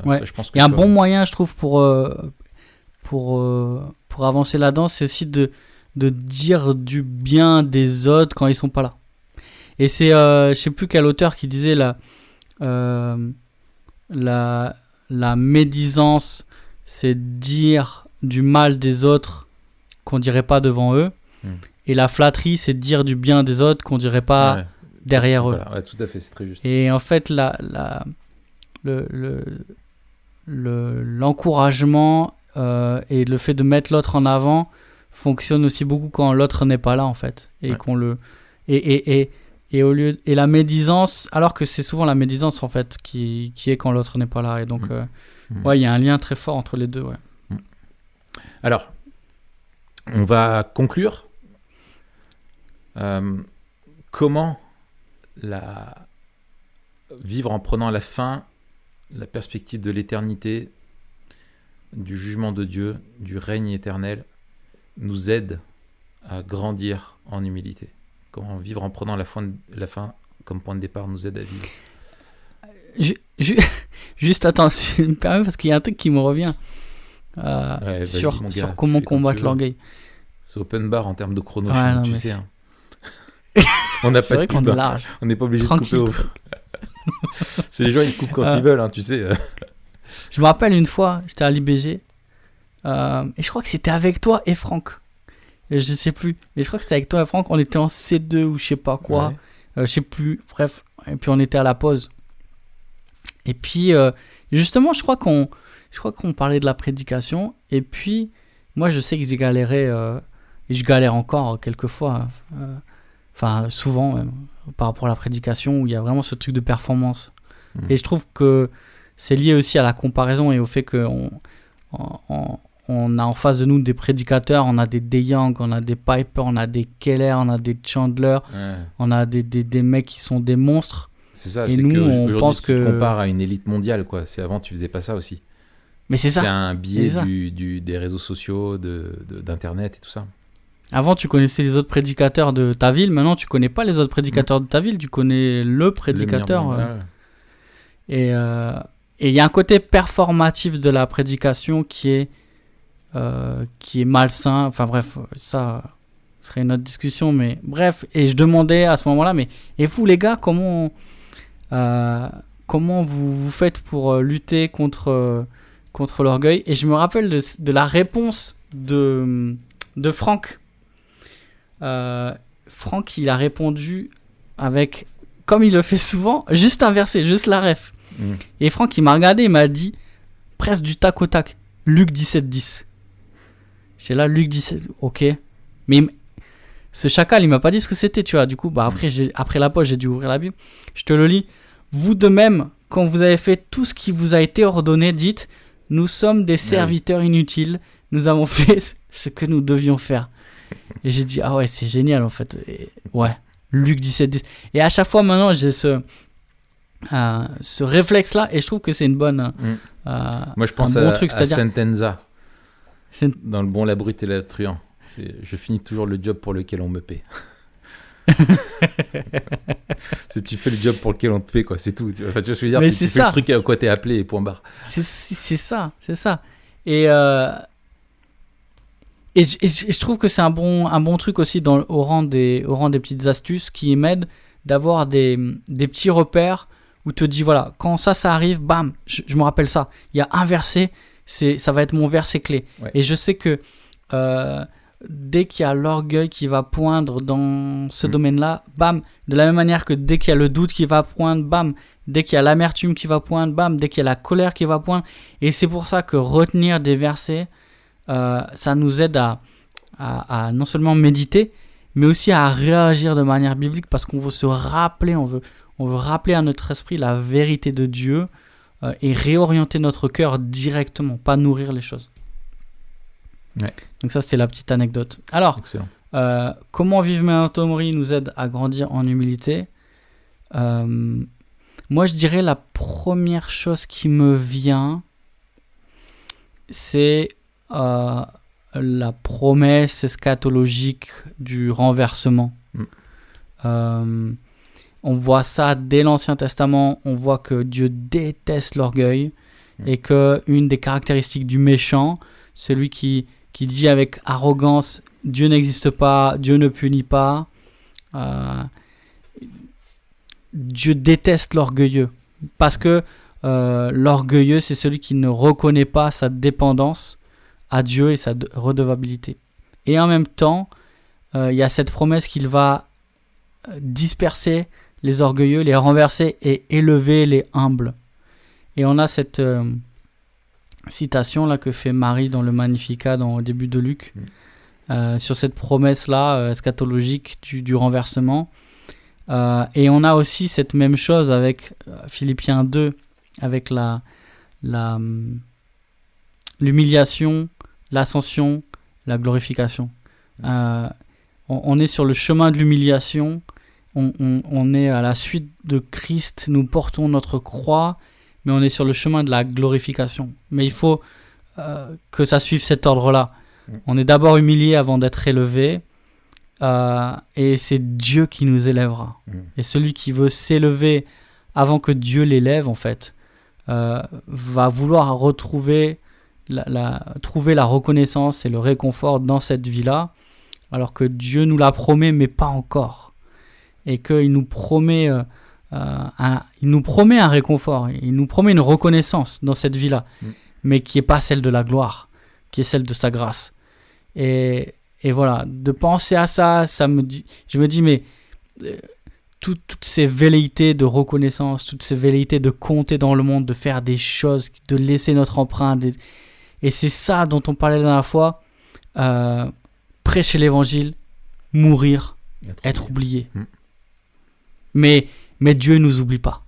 Ouais. Ça, je pense que Et un bon moyen, je trouve, pour avancer là-dedans, c'est aussi de dire du bien des autres quand ils sont pas là. Et c'est, je sais plus quel auteur qui disait la médisance, c'est dire du mal des autres qu'on dirait pas devant eux. Et la flatterie, c'est dire du bien des autres qu'on dirait pas derrière eux. Voilà. Ouais, tout à fait, c'est très juste. Et en fait, l'encouragement et le fait de mettre l'autre en avant fonctionne aussi beaucoup quand l'autre n'est pas là, en fait. Et qu'on le... Et au lieu et la médisance, alors que c'est souvent la médisance en fait qui est quand l'autre n'est pas là, et donc il y a un lien très fort entre les deux. Alors, on va conclure. Comment vivre en prenant la fin, la perspective de l'éternité, du jugement de Dieu, du règne éternel, nous aide à grandir en humilité. Comment vivre en prenant la fin comme point de départ nous aide à vivre. Juste attends, si tu me permets, parce qu'il y a un truc qui me revient sur comment combattre l'orgueil. C'est open bar en termes de chrono, tu sais. Hein. On n'a pas de pub, on n'est pas obligé de couper au... C'est les gens, ils coupent quand ils veulent, hein, tu sais. Je me rappelle une fois, j'étais à l'IBG, et je crois que c'était avec toi et Franck. Je sais plus, mais je crois que c'était avec toi et Franck, on était en C2 ou je sais pas quoi, je sais plus, bref, et puis on était à la pause. Et puis, justement, je crois qu'on parlait de la prédication, et puis, moi je sais que j'ai galéré, et je galère encore quelquefois, enfin souvent même, par rapport à la prédication, où il y a vraiment ce truc de performance. Et je trouve que c'est lié aussi à la comparaison et au fait qu'on a en face de nous des prédicateurs, on a des DeYoung, on a des Piper, on a des Keller, on a des Chandler, on a des mecs qui sont des monstres. C'est ça, et c'est nous, on pense que tu te compares à une élite mondiale, quoi. C'est avant, tu faisais pas ça aussi. Mais c'est ça. C'est un biais des réseaux sociaux, d'internet et tout ça. Avant, tu connaissais les autres prédicateurs de ta ville. Maintenant, tu connais pas les autres prédicateurs de ta ville. Tu connais le prédicateur. Et il y a un côté performatif de la prédication qui est malsain. Enfin bref, ça serait une autre discussion. Mais bref, et je demandais à ce moment-là, et vous les gars, comment vous faites pour lutter contre l'orgueil? Et je me rappelle de la réponse de Franck. Franck, il a répondu avec, comme il le fait souvent, juste un verset, juste la ref. Et Franck, il m'a regardé, il m'a dit, presque du tac au tac, Luc 17:10. J'étais là, Luc 17, ok. Mais ce chacal, il m'a pas dit ce que c'était, tu vois. Du coup, après la pause, j'ai dû ouvrir la Bible. Je te le lis. Vous de même, quand vous avez fait tout ce qui vous a été ordonné, dites, nous sommes des serviteurs inutiles, nous avons fait ce que nous devions faire. Et j'ai dit, ah ouais, c'est génial en fait. Et, Luc 17:10. Et à chaque fois maintenant, j'ai ce réflexe-là, et je trouve que c'est une bonne. Moi, je pense à Sentenza. Dans Le Bon, la Brute et la Truand. Je finis toujours le job pour lequel on me paie. Tu fais le job pour lequel on te paie, quoi. C'est tout. Enfin, tu vois ce que je veux dire. Mais tu fais le truc à quoi t'es appelé et point barre. C'est ça. Et je trouve que c'est un bon truc aussi au rang des petites astuces qui m'aident d'avoir des petits repères où te dis, voilà, quand ça arrive, bam, je me rappelle ça. Il y a un verset, ça va être mon verset clé. Ouais. Et je sais que dès qu'il y a l'orgueil qui va poindre dans ce domaine-là, bam, de la même manière que dès qu'il y a le doute qui va poindre, bam, dès qu'il y a l'amertume qui va poindre, bam, dès qu'il y a la colère qui va poindre. Et c'est pour ça que retenir des versets, ça nous aide à non seulement méditer, mais aussi à réagir de manière biblique, parce qu'on veut se rappeler, on veut rappeler à notre esprit la vérité de Dieu et réorienter notre cœur directement, pas nourrir les choses. Ouais. Donc ça, c'était la petite anecdote. Alors, comment vivre Memento Mori nous aide à grandir en humilité. Moi, je dirais la première chose qui me vient, c'est la promesse eschatologique du renversement. On voit ça dès l'Ancien Testament. On voit que Dieu déteste l'orgueil et qu'une des caractéristiques du méchant, celui qui dit avec arrogance « Dieu n'existe pas, Dieu ne punit pas », Dieu déteste l'orgueilleux. Parce que l'orgueilleux, c'est celui qui ne reconnaît pas sa dépendance à Dieu et sa redevabilité. Et en même temps, il y a cette promesse qu'il va disperser les orgueilleux, les renverser et élever les humbles. Et on a cette citation là que fait Marie dans le Magnificat au début de Luc sur cette promesse-là eschatologique du renversement. Et on a aussi cette même chose avec Philippiens 2, avec l'humiliation, l'ascension, la glorification. On est sur le chemin de l'humiliation, on est à la suite de Christ, nous portons notre croix, mais on est sur le chemin de la glorification. Mais il faut que ça suive cet ordre-là. On est d'abord humilié avant d'être élevé, et c'est Dieu qui nous élèvera. Et celui qui veut s'élever avant que Dieu l'élève, en fait, va vouloir retrouver trouver la reconnaissance et le réconfort dans cette vie-là, alors que Dieu nous la promet, mais pas encore. Et qu'il nous promet, un réconfort, il nous promet une reconnaissance dans cette vie-là, mais qui n'est pas celle de la gloire, qui est celle de sa grâce. Et voilà, de penser à ça, je me dis, mais toutes ces velléités de reconnaissance, toutes ces velléités de compter dans le monde, de faire des choses, de laisser notre empreinte, et c'est ça dont on parlait la dernière fois, prêcher l'évangile, mourir, être oublié. Mais Dieu ne nous oublie pas.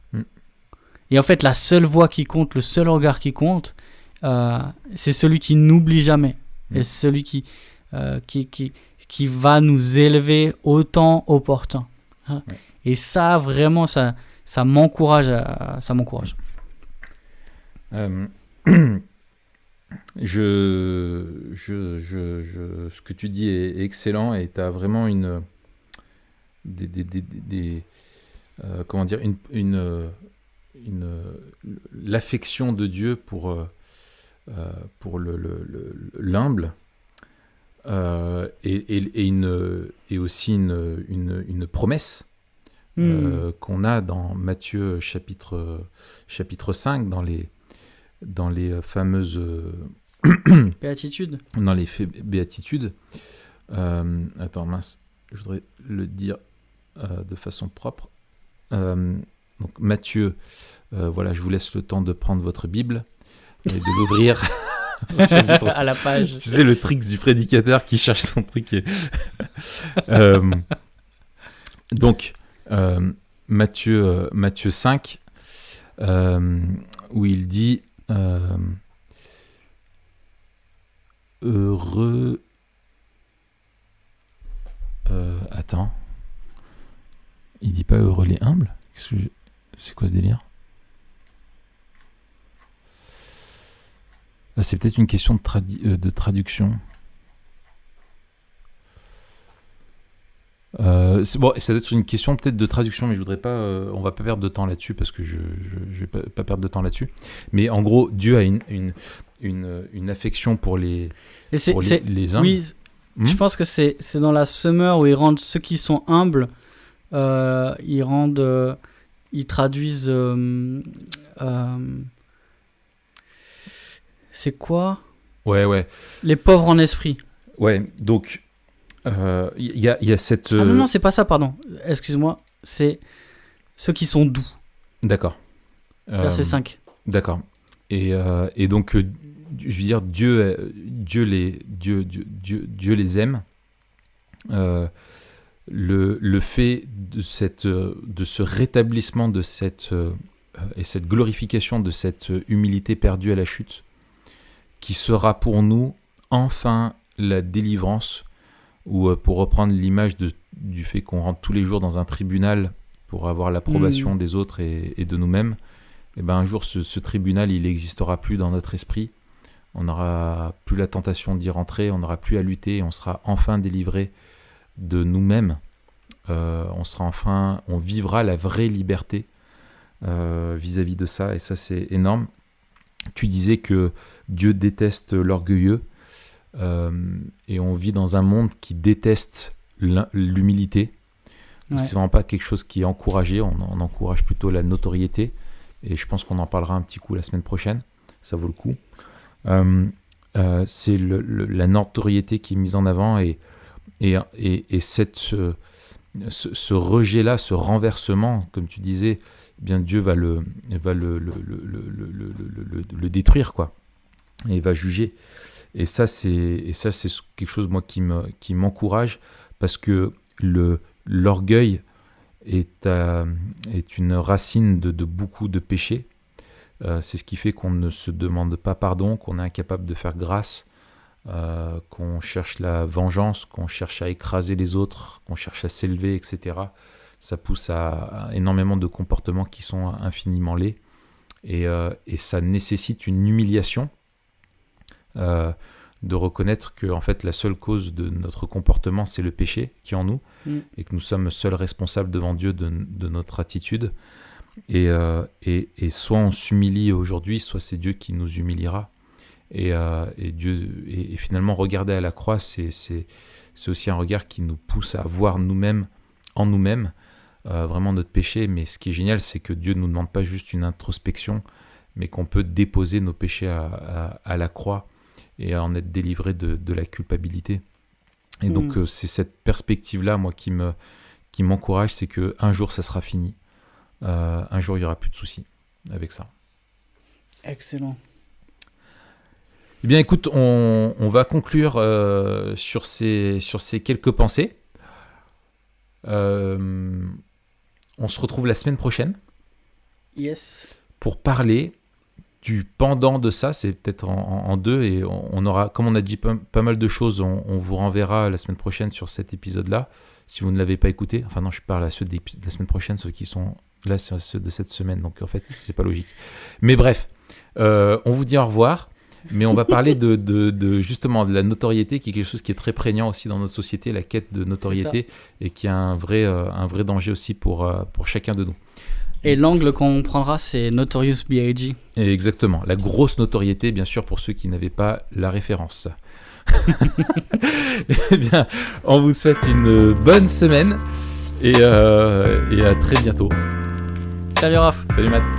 Et en fait, la seule voix qui compte, le seul regard qui compte, c'est celui qui n'oublie jamais. Et celui qui va nous élever au temps opportun. Et ça, vraiment, ça m'encourage. Ça m'encourage. Ce que tu dis est excellent et tu as vraiment comment dire, l'affection de Dieu pour l'humble, et aussi une promesse qu'on a dans Matthieu chapitre 5, dans les fameuses béatitudes. Dans les béatitudes. Attends, mince, je voudrais le dire de façon propre. Donc Matthieu, voilà, je vous laisse le temps de prendre votre Bible et de l'ouvrir à la page. Tu sais, le trick du prédicateur qui cherche son truc. Donc, Matthieu 5, où il dit heureux. Attends. Il dit pas heureux les humbles? C'est quoi ce délire? C'est peut-être une question de traduction. Bon, ça doit être une question peut-être de traduction, mais je voudrais pas. On va pas perdre de temps là-dessus parce que je vais pas perdre de temps là-dessus. Mais en gros, Dieu a une affection pour les humbles. Oui, je pense que c'est dans la Semeur où ils rendent ceux qui sont humbles. Ils traduisent. C'est quoi? Ouais. Les pauvres en esprit. Ouais, donc il y a cette. Ah non, c'est pas ça, pardon. Excuse-moi. C'est ceux qui sont doux. D'accord. Verset 5. D'accord. Et donc, je veux dire, Dieu les aime. Le fait de ce rétablissement et cette glorification de cette humilité perdue à la chute, qui sera pour nous enfin la délivrance, ou pour reprendre l'image du fait qu'on rentre tous les jours dans un tribunal pour avoir l'approbation des autres et de nous-mêmes, et ben un jour ce tribunal il n'existera plus dans notre esprit. On n'aura plus la tentation d'y rentrer, on n'aura plus à lutter, on sera enfin délivré de nous-mêmes. On vivra la vraie liberté vis-à-vis de ça, et ça c'est énorme. Tu disais que Dieu déteste l'orgueilleux, et on vit dans un monde qui déteste l'humilité. Ouais. C'est vraiment pas quelque chose qui est encouragé, on encourage plutôt la notoriété, et je pense qu'on en parlera un petit coup la semaine prochaine, ça vaut le coup. C'est la notoriété qui est mise en avant, et ce rejet-là, ce renversement, comme tu disais, eh bien Dieu va le détruire, quoi, et il va juger. Et ça c'est quelque chose, moi, qui m'encourage, parce que l'orgueil est une racine de beaucoup de péchés. C'est ce qui fait qu'on ne se demande pas pardon, qu'on est incapable de faire grâce, qu'on cherche la vengeance, qu'on cherche à écraser les autres, qu'on cherche à s'élever, etc. Ça pousse à énormément de comportements qui sont infiniment laids, et ça nécessite une humiliation, de reconnaître que en fait la seule cause de notre comportement c'est le péché qui est en nous, et que nous sommes seuls responsables devant Dieu de notre attitude, et soit on s'humilie aujourd'hui, soit c'est Dieu qui nous humiliera, et Dieu, et finalement regarder à la croix c'est aussi un regard qui nous pousse à voir nous-mêmes en nous-mêmes vraiment notre péché. Mais ce qui est génial, c'est que Dieu ne nous demande pas juste une introspection, mais qu'on peut déposer nos péchés à la croix et en être délivré de la culpabilité. Et donc c'est cette perspective-là, moi, qui m'encourage, c'est qu'un jour ça sera fini, un jour il n'y aura plus de soucis avec ça. Excellent. Eh bien écoute, on va conclure sur ces quelques pensées. On se retrouve la semaine prochaine. Yes. Pour parler du pendant de ça, c'est peut-être en deux, et on aura, comme on a dit pas mal de choses, on vous renverra la semaine prochaine sur cet épisode-là, si vous ne l'avez pas écouté. Enfin non, je parle à ceux de la semaine prochaine, ceux qui sont là, c'est ceux de cette semaine, donc en fait, c'est pas logique. Mais bref, on vous dit au revoir, mais on va parler de justement de la notoriété, qui est quelque chose qui est très prégnant aussi dans notre société, la quête de notoriété, et qui a un vrai danger aussi pour chacun de nous. Et l'angle qu'on prendra, c'est Notorious B.I.G. Exactement, la grosse notoriété, bien sûr, pour ceux qui n'avaient pas la référence. Eh bien, on vous souhaite une bonne semaine, et à très bientôt. Salut Raph. Salut Matt.